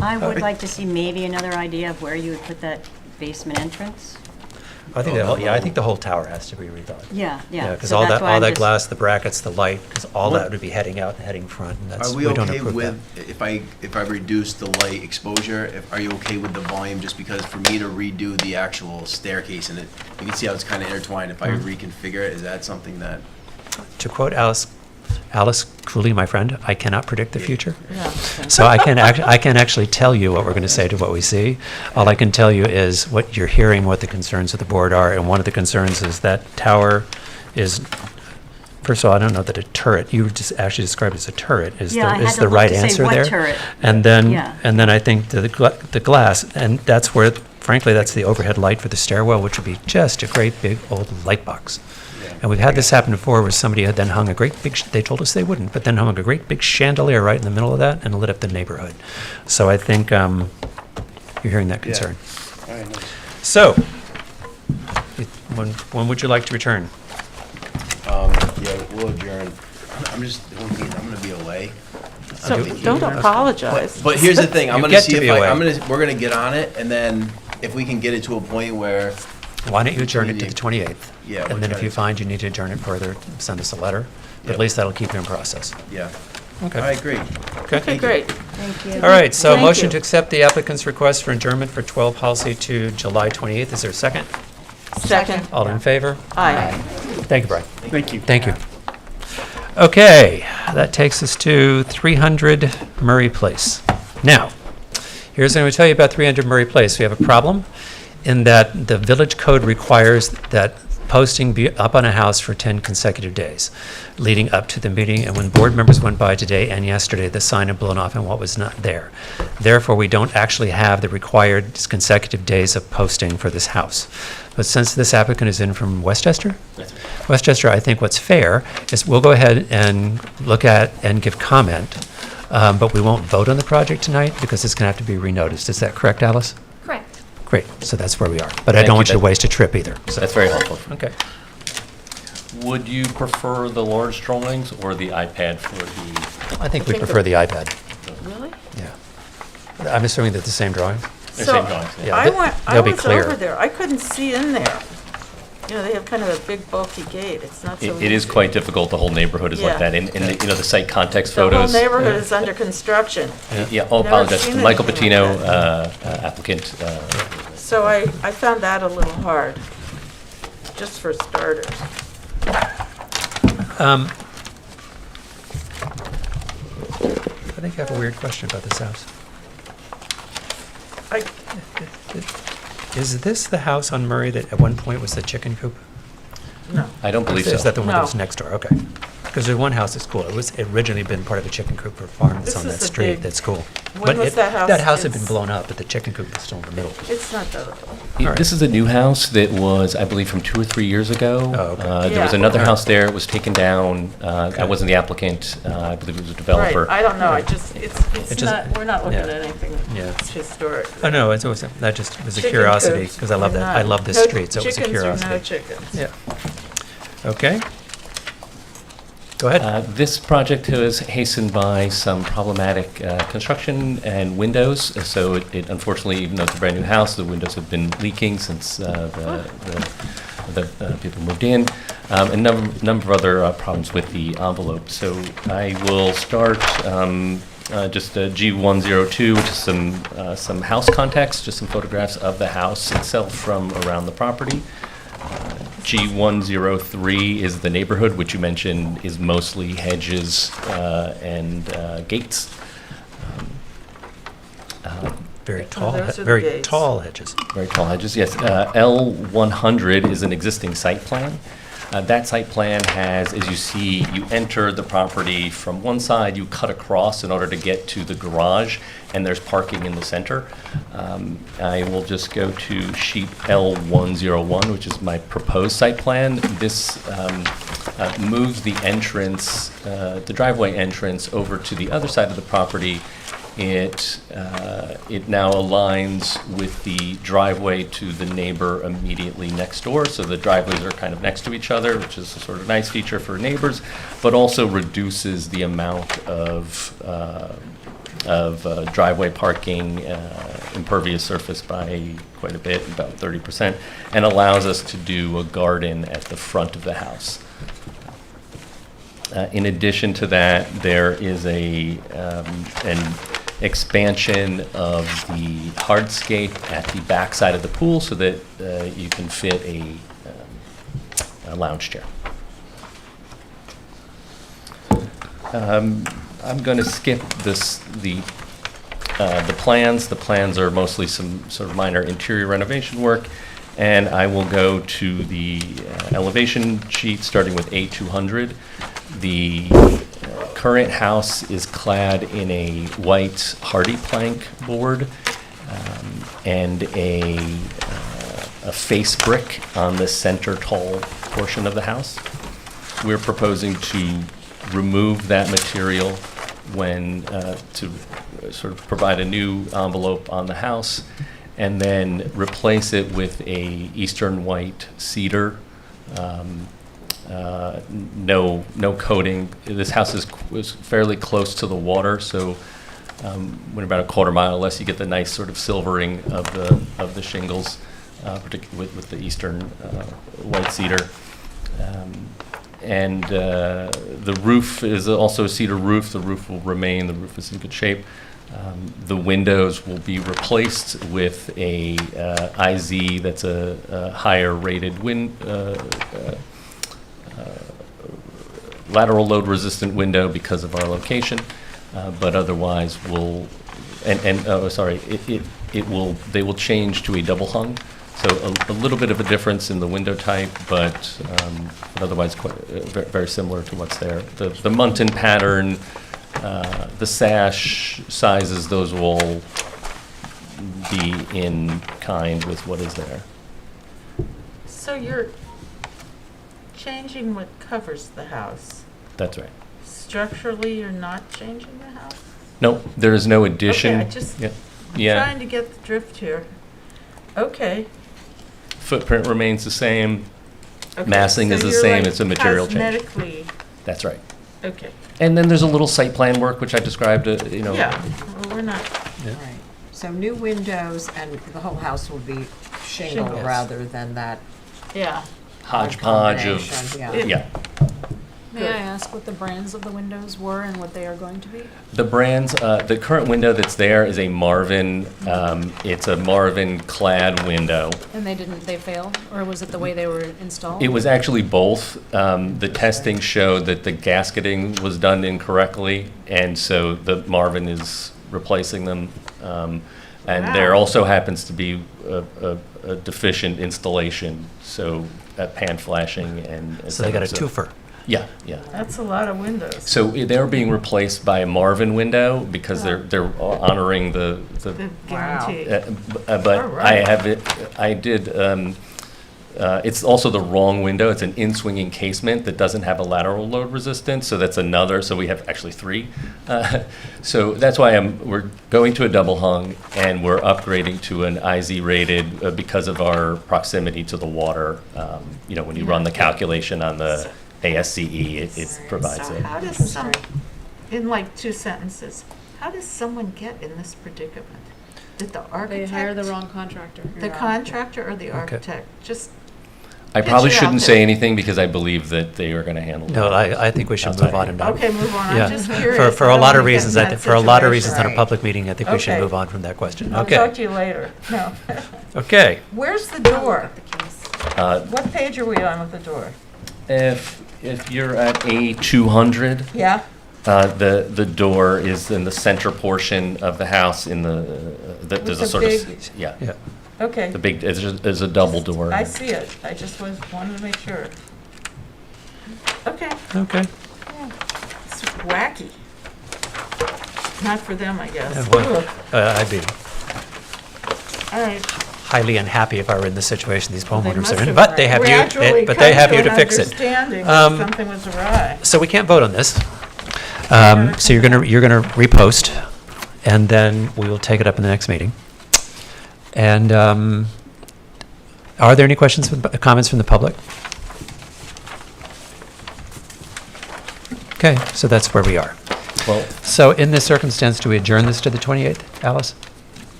I would like to see maybe another idea of where you would put that basement entrance. I think I think the whole tower has to be rethought. Yeah. Because So all that's that why I'm that just- glass, the brackets, the light, because all What- that would be heading out and heading front, and that's Are we don't okay approve with that. if I reduce the light exposure? Are you okay with the volume? Just because for me to redo the actual staircase and you can see how it's kind of intertwined. If I reconfigure it, is that something that? To quote Alice Cooley, my friend, I cannot predict the future. Yeah. So I can actually tell you what we're going to say to what we see. All I can tell you is what you're hearing, what the concerns of the board are, and one of the concerns is that tower is, first of all, I don't know that a turret, you just actually described it as a turret, is Yeah, I had is to the look right to say answer what there. turret. And then Yeah. I think the glass, and that's where, frankly, that's the overhead light for the stairwell, which would be just a great big old light box. And we've had this happen before where somebody had then hung a great big, they told us they wouldn't, but then hung a great big chandelier right in the middle of that and lit up the neighborhood. So I think you're hearing that concern. All right, nice. So, when would you like to return? Yeah, we'll adjourn. I'm going to be away. So don't apologize. But here's the thing. I'm You going to get see to if be away. we're going to get on it, and then if we can get it to a point where. Why don't you adjourn it to the 28th? Yeah, we'll And then try if you to- find you need to adjourn it further, send us a letter. But Yep. at least that'll keep you in process. Yeah. Okay. All right, great. Okay. Okay, great. Thank you. All right, so Thank motion you. to accept the applicant's request for adjournment for 12 policy to July 28th. Is there a second? Second. All in favor? Aye. Thank you, Brian. Thank you. Thank you. Okay, that takes us to 300 Murray Place. Now, here's what I'm going to tell you about 300 Murray Place. We have a problem in that the village code requires that posting be up on a house for 10 consecutive days leading up to the meeting. And when board members went by today and yesterday, the sign had blown off and what was not there. Therefore, we don't actually have the required consecutive days of posting for this house. But since this applicant is in from Westchester? Westchester, I think what's fair is we'll go ahead and look at and give comment, but we won't vote on the project tonight because it's going to have to be renoticed. Is that correct, Alice? Correct. Great, so that's where we are. But I Thank don't you. want you to waste a trip either. So. That's very helpful. Okay. Would you prefer the large drawings or the iPad for the? I think we prefer the iPad. Really? Yeah. I'm assuming that the same drawing? The So, same drawings, yeah. Yeah, I they'll went, I they'll be was clear. over there. I couldn't see in there. You know, they have kind of a big bulky gate. It's not so It is easy. quite difficult. The whole neighborhood is like Yeah. that. And the, you know, the site context The whole photos. neighborhood is under construction. Yeah, oh, Never apologize. seen Michael anything like Patino, applicant. So I found that a little hard, just for starters. I think I have a weird question about this house. I, Is this the house on Murray that at one point was the chicken coop? no. I don't believe so. Is that the one that was No. next door? Okay. Because there's one house that's cool. It was originally been part of a chicken coop or farm that's This on is that the street. big- That's cool. When But was that house? That house had been It's- blown up, but the chicken coop was still in the middle. It's not the, This is a new house that was, I believe, from 2 or 3 years ago. Oh, okay. There was Yeah. another Okay. house there. It was taken down. Okay. I wasn't the applicant. I believe it was a right, developer. I don't know, I just, It it's just- not, we're not looking yeah. at anything Yeah. historic. Oh, no, it's always, that just was a Chicken curiosity, coops because I love or that. I not. love this No street, so it was a chickens or no curiosity. chickens. Yeah. Okay. Go ahead. This project was hastened by some problematic construction and windows. So it unfortunately, even though it's a brand new house, the windows have been leaking since the people moved in. A number of other problems with the envelope. So I will start just G102, which is some house context, just some photographs of the house itself from around the property. G103 is the neighborhood, which you mentioned is mostly hedges and gates. Very tall, those are the very gates. tall hedges. Very tall hedges, yes. L100 is an existing site plan. That site plan has, as you see, you enter the property from one side, you cut across in order to get to the garage, and there's parking in the center. I will just go to sheet L101, which is my proposed site plan. This moves the entrance, the driveway entrance over to the other side of the property. It now aligns with the driveway to the neighbor immediately next door, so the driveways are kind of next to each other, which is a sort of nice feature for neighbors, but also reduces the amount of driveway parking, impervious surface by quite a bit, about 30%, and allows us to do a garden at the front of the house. In addition to that, there is an expansion of the hardscape at the back side of the pool so that you can fit a lounge chair. I'm going to skip the plans. The plans are mostly some sort of minor interior renovation work, and I will go to the elevation sheet starting with A200. The current house is clad in a white hardy plank board and a face brick on the center tall portion of the house. We're proposing to remove that material when to sort of provide a new envelope on the house, and then replace it with a eastern white cedar. No coating. This house is fairly close to the water, so when about a quarter mile less, you get the nice sort of silvering of the shingles, particularly with the eastern white cedar. And the roof is also a cedar roof. The roof will remain. The roof is in good shape. The windows will be replaced with a IZ that's a higher rated lateral load resistant window because of our location, but otherwise they will change to a double hung. So a little bit of a difference in the window type, but otherwise quite very similar to what's there. The muntin pattern, the sash sizes, those will all be in kind with what is there. So you're changing what covers the house. That's right. Structurally, you're not changing the house? No, there is no addition. Okay, I just, Yeah. trying to get the drift here. Okay. Footprint remains the same. Okay, Massing so is the you're, same. like, It's a material change. cosmetically, That's right. okay. And then there's a little site plan work, which I described, Yeah, well, we're not, Right. So new windows and the whole house will be shingle Shingles. rather than that yeah. hodgepodge combination, of, yeah. yeah. May I ask what the brands of the windows were and what they are going to be? The brands, the current window that's there is a Marvin, it's a Marvin clad window. And they failed? Or was it the way they were installed? It was actually both. The testing showed that the gasketing was done incorrectly, and so the Marvin is replacing them. And there also happens to be a deficient installation, so pan flashing and. So they got a twofer. Yeah, yeah. That's a lot of windows. So they're being replaced by a Marvin window because they're honoring the. The guarantee. But All right. I did. It's also the wrong window. It's an in-swinging casement that doesn't have a lateral load resistance. So that's another. So we have actually three. So that's why we're going to a double hung and we're upgrading to an IZ rated because of our proximity to the water. When you run the calculation on the ASCE, it provides it. How does in like 2 sentences, how does someone get in this predicament? Did the architect? They hire the wrong contractor. The contractor or the architect? Just. I probably pitch it out shouldn't there. say anything because I believe that they are going to handle it. No, I think we should move on. And Okay, move on. Yeah. I'm just curious. For I a lot don't of wanna get reasons, in that for a lot of reasons situation. in a public meeting, I think we should Okay. move on from that question. I'll Okay. talk to you later. No. Okay. Where's the door? Uh, What page are we on with the door? If you're at A200, Yeah? the door is in the center portion of the house in there's a the sort of, big- yeah. Yeah. Okay. The big, there's a double door. I see it. I just wanted to make sure. Okay. Okay. It's wacky. Not for them, I guess. Well, Ugh. I'd be All right. highly unhappy if I were in the situation these homeowners must are in, have but they have gradually you, but they come have to you to an fix it. understanding that Um, something was awry. So we can't vote on this. So you're gonna repost, and then we will take it up in the next meeting. And are there any questions, comments from the public? Okay, so that's where we are. Well, So in this circumstance, do we adjourn this to the 28th, Alice?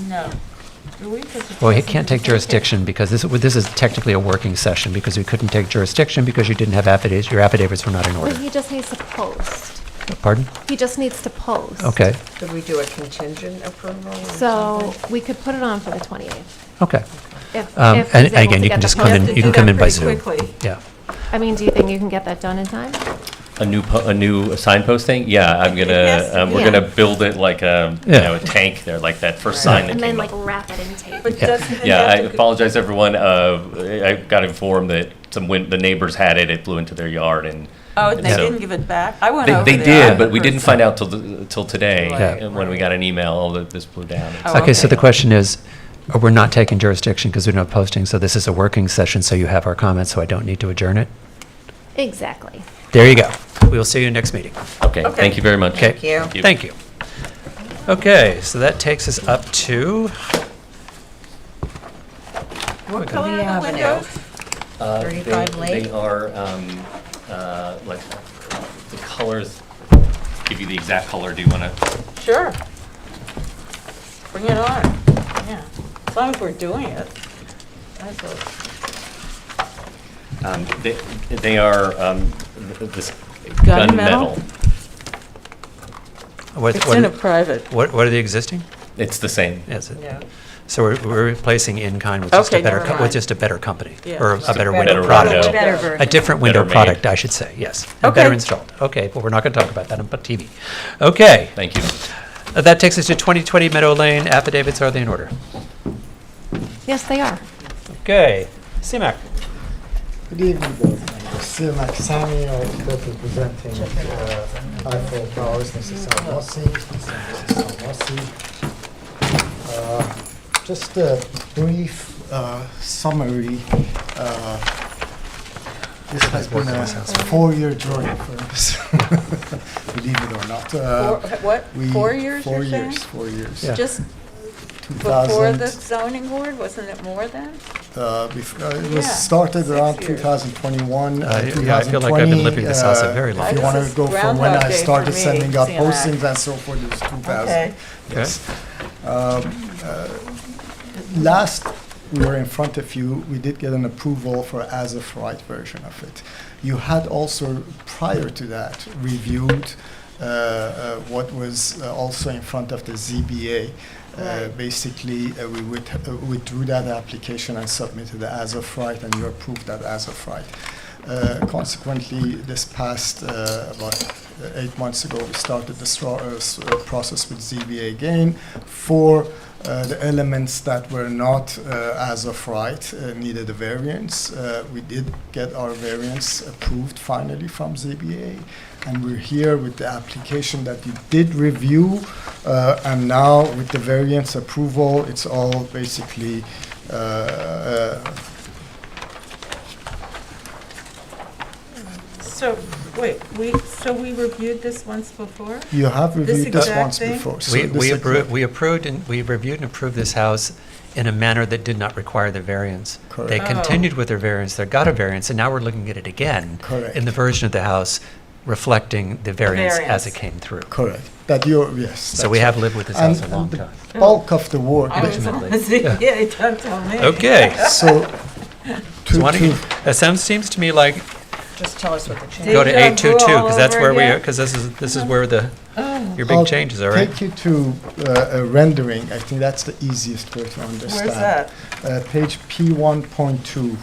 No. Do we? 'Cause it Well, you doesn't can't take indicate- jurisdiction because this is technically a working session because we couldn't take jurisdiction because you didn't have affidavits, your affidavits were not in But order. he just needs to post. Pardon? He just needs to post. Okay, Could we do a contingent approval or So something? we could put it on for the 28th. okay. If And he's able again, to you get can the just come post. in, to you do can come that in by pretty Zoom. quickly. Yeah. I mean, do you think you can get that done in time? a new signposting? Yeah, I'm It has to gonna, be. we're gonna build it like a, Yeah. a tank there, like that first sign that And then came like up. wrap it in tape. But doesn't it Yeah, I have to go- apologize, everyone. I got informed that the neighbors had it. It blew into their yard, and Oh, and they so- didn't give it back? I went over They there. did, but we didn't find out till today Yeah. when we got an email. Oh, that this blew down. Oh, Okay, so okay. the question is, we're not taking jurisdiction because we don't have posting, so this is a working session, so you have our comments, so I don't need to adjourn it? Exactly. There you go. We will see you next meeting. Okay, thank you very much. Okay. Thank you. Thank you. Okay, so that takes us up to, What color are the Avenue. windows? 35 Lake? They are, like, the colors, give you the exact color. Do you want to? Sure. Bring it on. Yeah. As long as we're doing it. That's a- They are this Gunmetal? what, It's what- in a private. what are the existing? It's the same. Yes, it- Yeah. so we're replacing in-kind with just a Okay, better, never with mind. just a better company, Yeah. or Just a a better better window product. window. Better version. A different window Better made. product, I should say, yes. And Okay. better installed. Okay, but we're not going to talk about that on TV. Okay. Thank you. That takes us to 2020 Meadow Lane. Affidavits, are they in order? Yes, they are. Okay. CMAC. Good evening, board members. Simak Sami, representing Eiffel Towers, Mrs. Salmossi. Just a brief summary. This has been a 4-year journey for us, believe it or not. What, we- 4 years, 4 you're saying? years, 4 years. Yeah. Just 2000, before the zoning board, wasn't it more then? it was Yeah, started around 6 years. 2021. Yeah, I feel like I've been living this house a very long If you time. want This to is go from when Groundhog I Day for started me, sending out CNI. postings and so forth, it was 2000. Okay. Yes. Last we were in front of you, we did get an approval for as of right version of it. You had also, prior to that, reviewed what was also in front of the ZBA. Right. Basically, we withdrew that application and submitted the as of right, and you approved that as of right. Consequently, this past about 8 months ago, we started this process with ZBA again for the elements that were not as of right, needed a variance. We did get our variance approved finally from ZBA, and we're here with the application that you did review, and now with the variance approval, it's all basically So, wait, we reviewed this once before? you have reviewed this exact once thing? before. So We this approved and we reviewed and approved this house in a manner that did not require the variance. Correct. They Oh. continued with their variance, they got a variance, and now we're looking at it again Correct. in the version of the house reflecting the variance as variance. it came through. Correct. That you're, yes. So that's we have right. lived with this house a And long the time. bulk of the work. I was on the Ultimately. ZBA, don't tell me. Okay. So, So why don't you- that seems to me like Just tell us what the change go to Deja vu 822, all because that's over where we again? are, because this is where your big I'll changes are, right? take you to a rendering. I think that's the easiest way to understand. Where's that? Page P1.2,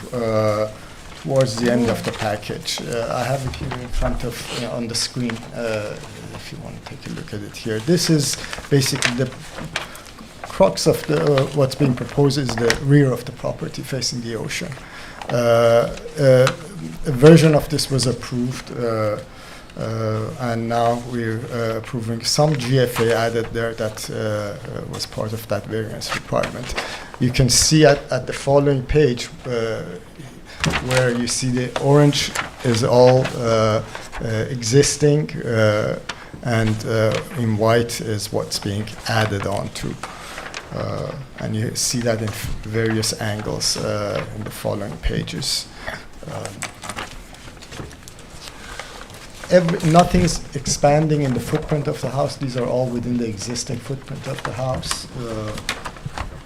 towards the end of the package. I have it here in front of, on the screen, if you want to take a look at it here. This is basically the crux of what's being proposed is the rear of the property facing the ocean. A version of this was approved, and now we're approving some GFA added there that was part of that variance requirement. You can see at the following page where you see the orange is all existing, and in white is what's being added on to. And you see that in various angles in the following pages. Nothing is expanding in the footprint of the house. These are all within the existing footprint of the house.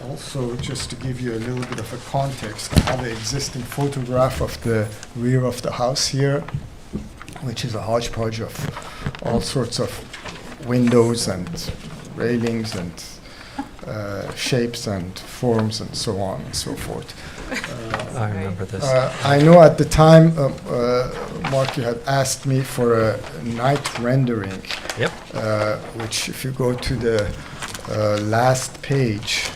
Also, just to give you a little bit of a context, I have an existing photograph of the rear of the house here, which is a hodgepodge of all sorts of windows and railings and shapes and forms and so on and so forth. I remember this. I know at the time, Mark, you had asked me for a night rendering. Yep. Which, if you go to the last page,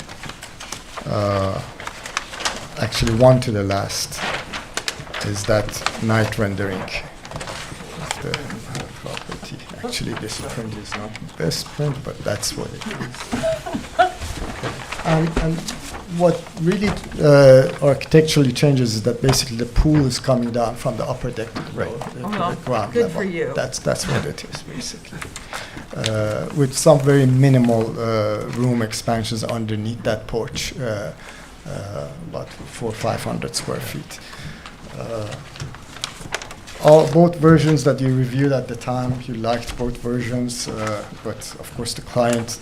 actually one to the last, is that night rendering of the property. Actually, this print is not the best print, but that's what it is. And what really architecturally changes is that basically the pool is coming down from the upper deck to the, Right. the ground good level. for you. That's what it is, basically. With some very minimal room expansions underneath that porch, about 400 or 500 square feet. Both versions that you reviewed at the time, you liked both versions, but of course the client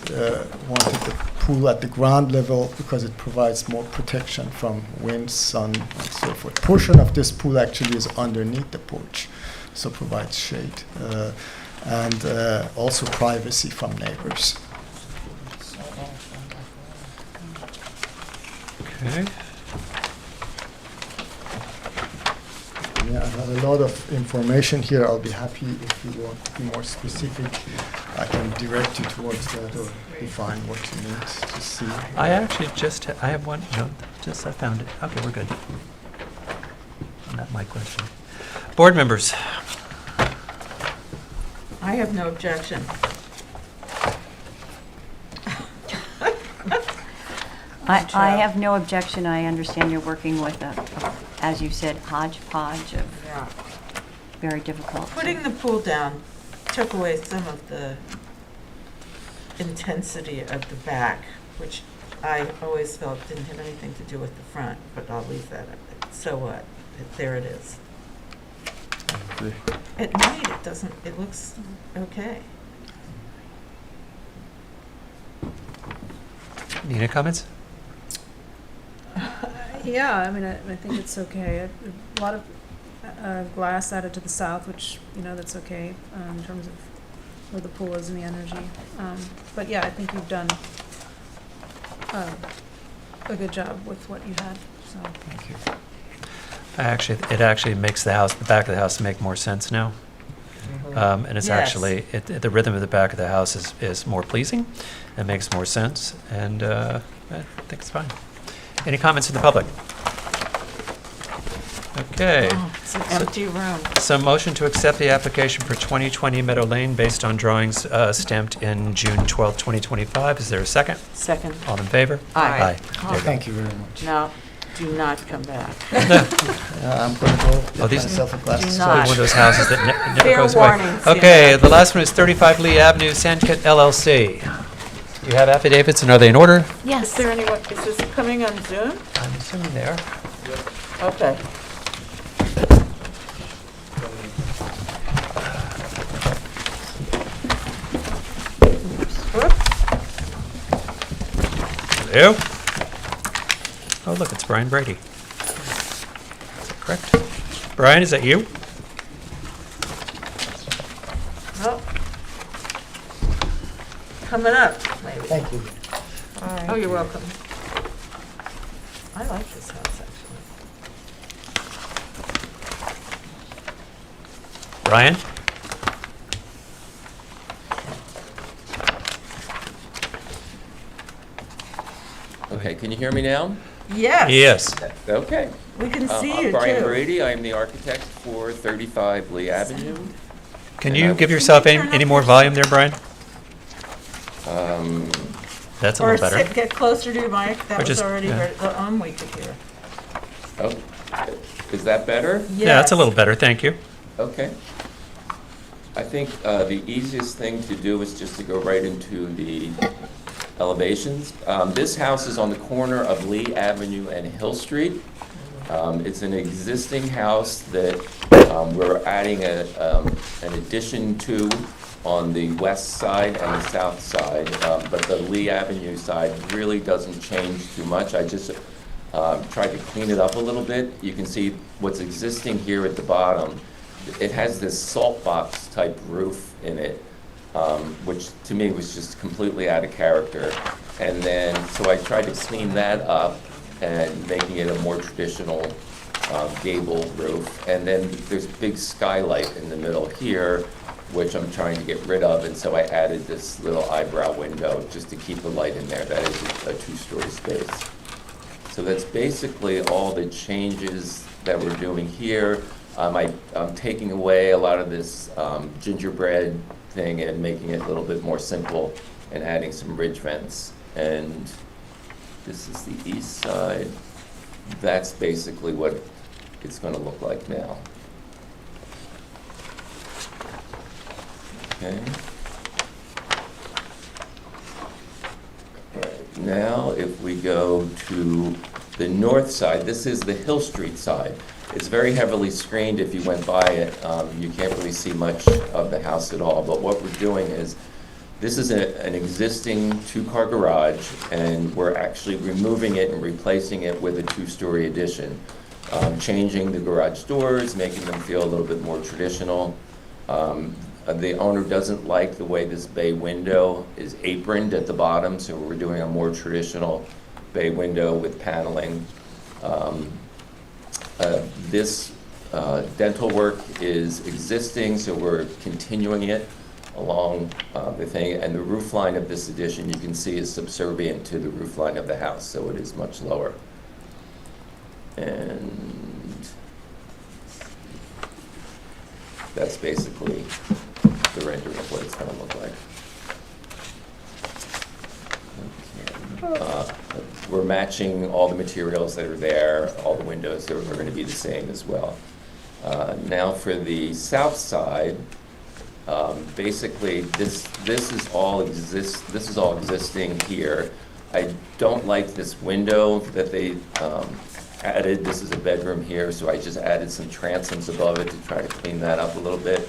wanted the pool at the ground level because it provides more protection from wind, sun, and so forth. Portion of this pool actually is underneath the porch, so provides shade and also privacy from neighbors. Okay. Yeah, I have a lot of information here. I'll be happy if you want to be more specific. I can direct you towards that or define what you need to see. I actually just, I have one, no, just, I found it. Okay, we're good. Not my question. Board members, I have no objection. I have no objection. I understand you're working with as you said, hodgepodge of Yeah. very difficult. Putting the pool down took away some of the intensity of the back, which I always felt didn't have anything to do with the front, but I'll leave that. So what? There it is. At night, it doesn't, it looks okay. Nina, comments? Yeah, I mean, I think it's okay. A lot of glass added to the south, which, that's okay in terms of where the pool is and the energy. But yeah, I think you've done a good job with what you had, so. Thank you. It actually makes the back of the house make more sense now. And it's Yes. actually, the rhythm of the back of the house is more pleasing. It makes more sense, and I think it's fine. Any comments from the public? Okay. Oh, it's an empty room. So motion to accept the application for 2020 Meadow Lane based on drawings stamped in June 12th, 2025. Is there a second? Second. All in favor? Aye. There you go. Thank you very much. Now, do not come back. I'm going to go get these- myself a glass Do of not. soda. One of those houses that never Fair goes away. warning, Okay, Sienna. the last one is 35 Lee Avenue, Sandkit LLC. You have affidavits, and are they in order? Is there anyone, is this coming on Zoom? I'm assuming they are. Okay. Hello? Oh, look, it's Brian Brady. Is that correct? Brian, is that you? Oh. Coming up, maybe. Thank you. Oh, you're welcome. I like this house, actually. Brian? Okay, can you hear me now? Yes. Yes. Okay. We can see you, I'm Brian too. Brady. I am the architect for 35 Lee Avenue. Can And you I- give yourself any more volume there, Brian? That's a Or little better. sit, get closer to your mic. Or That was just- already yeah. on, we could hear. Oh, is that better? Yeah, that's a little better, thank you. Okay. I think the easiest thing to do is just to go right into the elevations. This house is on the corner of Lee Avenue and Hill Street. It's an existing house that we're adding an addition to on the west side and the south side, but the Lee Avenue side really doesn't change too much. I just tried to clean it up a little bit. You can see what's existing here at the bottom. It has this salt box type roof in it, which to me was just completely out of character. And then, so I tried to clean that up and making it a more traditional gable roof. And then there's a big skylight in the middle here, which I'm trying to get rid of, and so I added this little eyebrow window just to keep the light in there. That is a two-story space. So that's basically all the changes that we're doing here. I'm taking away a lot of this gingerbread thing and making it a little bit more simple and adding some ridge vents. And this is the east side. That's basically what it's going to look like now. Okay. All right. Now, if we go to the north side, this is the Hill Street side. It's very heavily screened. If you went by it, you can't really see much of the house at all. But what we're doing is, this is an existing two-car garage, and we're actually removing it and replacing it with a two-story addition. Changing the garage doors, making them feel a little bit more traditional. The owner doesn't like the way this bay window is aproned at the bottom, so we're doing a more traditional bay window with paneling. This dental work is existing, so we're continuing it along the thing, and the roof line of this addition you can see is subservient to the roof line of the house, so it is much lower. And that's basically the rendering of what it's going to look like. Okay. We're matching all the materials that are there, all the windows are going to be the same as well. Now for the south side, basically this is all existing here. I don't like this window that they added. This is a bedroom here, so I just added some transoms above it to try to clean that up a little bit.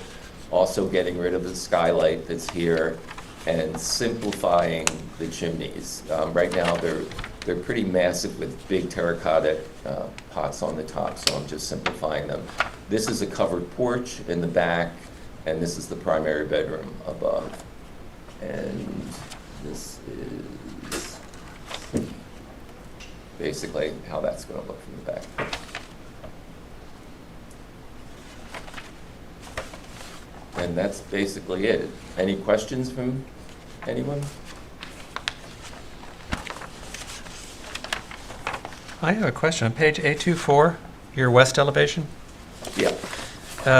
Also getting rid of the skylight that's here and simplifying the chimneys. Right now they're they're pretty massive with big terracotta pots on the top, so I'm just simplifying them. This is a covered porch in the back, and this is the primary bedroom above. And this is basically how that's going to look from the back. And that's basically it. Any questions from anyone? I have a question. On page A24, your west elevation, Yeah.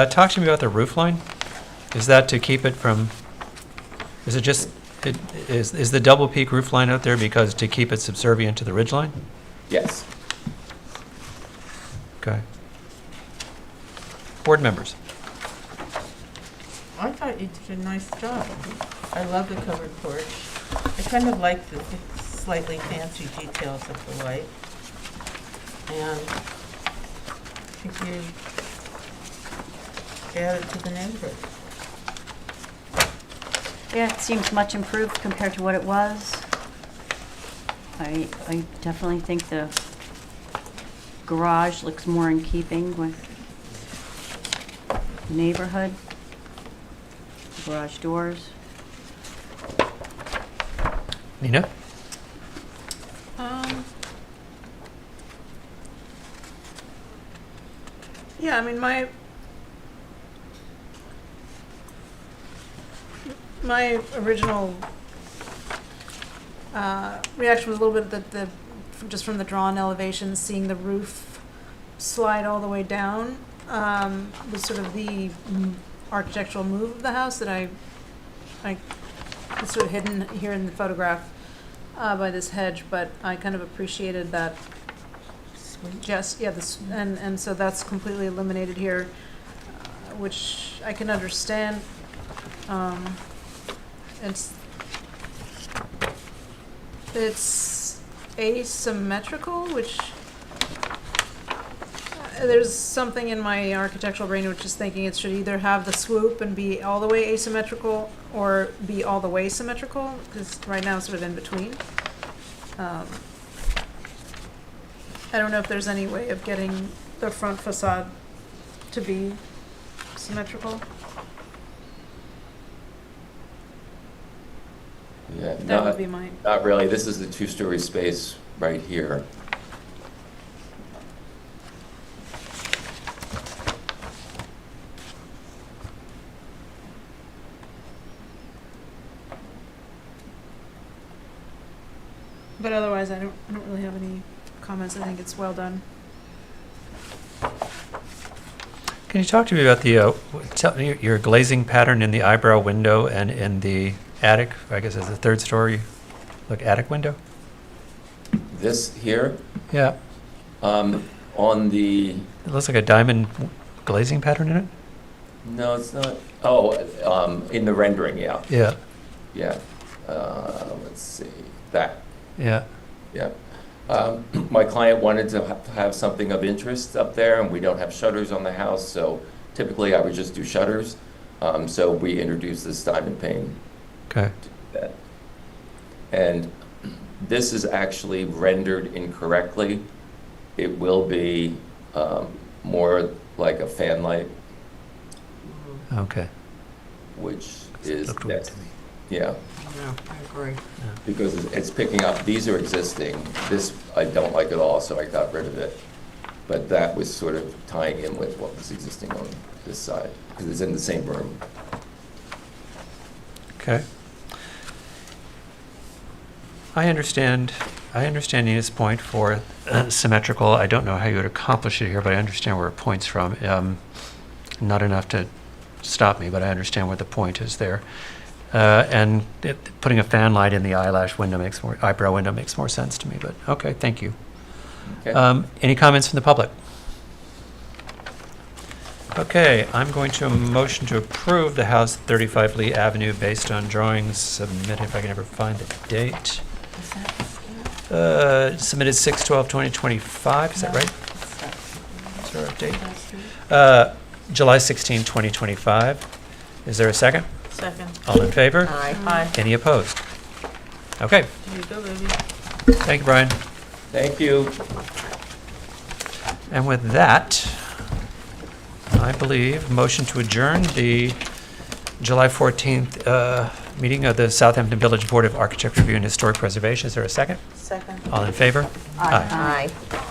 talk to me about the roof line. Is that to keep it from, is it just, is the double peak roof line out there because to keep it subservient to the ridge line? Yes. Okay. Board members. I thought you did a nice job. I love the covered porch. I kind of like the slightly fancy details of the light. And I think you added to the neighborhood. Yeah, it seems much improved compared to what it was. I definitely think the garage looks more in keeping with the neighborhood. Garage doors. Nina? Yeah, I mean, my original reaction was a little bit that just from the drawn elevations, seeing the roof slide all the way down was sort of the architectural move of the house that I it's sort of hidden here in the photograph by this hedge, but I kind of appreciated that. Just and so that's completely eliminated here, which I can understand. It's asymmetrical, which there's something in my architectural brain which is thinking it should either have the swoop and be all the way asymmetrical or be all the way symmetrical, because right now it's sort of in between. I don't know if there's any way of getting the front facade to be symmetrical. Yeah, That would be mine. Not really. This is the two-story space right here. But otherwise, I don't really have any comments. I think it's well done. Can you talk to me about the tell me your glazing pattern in the eyebrow window and in the attic? I guess it's the third story, attic window. This here, Yeah, on the, it looks like a diamond glazing pattern in it. no, it's not. Oh, in the rendering, yeah. Yeah, Yeah. Let's see. That. yeah. Yeah. My client wanted to have something of interest up there, and we don't have shutters on the house, so typically I would just do shutters. So we introduced this diamond pane. Okay. To do that. And this is actually rendered incorrectly. It will be more like a fan light, Okay. which is Looked weird next. to me. Yeah. Yeah, I agree. Because it's picking up, these are existing, this I don't like at all, so I got rid of it. But that was sort of tying in with what was existing on this side, because it's in the same room. Okay. I understand Nina's point for symmetrical. I don't know how you would accomplish it here, but I understand where it points from. Not enough to stop me, but I understand where the point is there. And putting a fan light in the eyebrow window makes more sense to me, but okay, thank you. Okay. Any comments from the public? Okay, I'm going to motion to approve the house at 35 Lee Avenue based on drawings submitted, if I can ever find the date. Submitted 6/12/2025, is that right? Is there a date? July 16, 2025. Is there a second? Second. All in favor? Aye. Any opposed? Okay, Here you go, baby. thank you, Brian. Thank you. And with that, I believe, motion to adjourn the July 14th meeting of the Southampton Village Board of Architecture Review and Historic Preservation. Is there a second? Second. All in favor? Aye. Aye.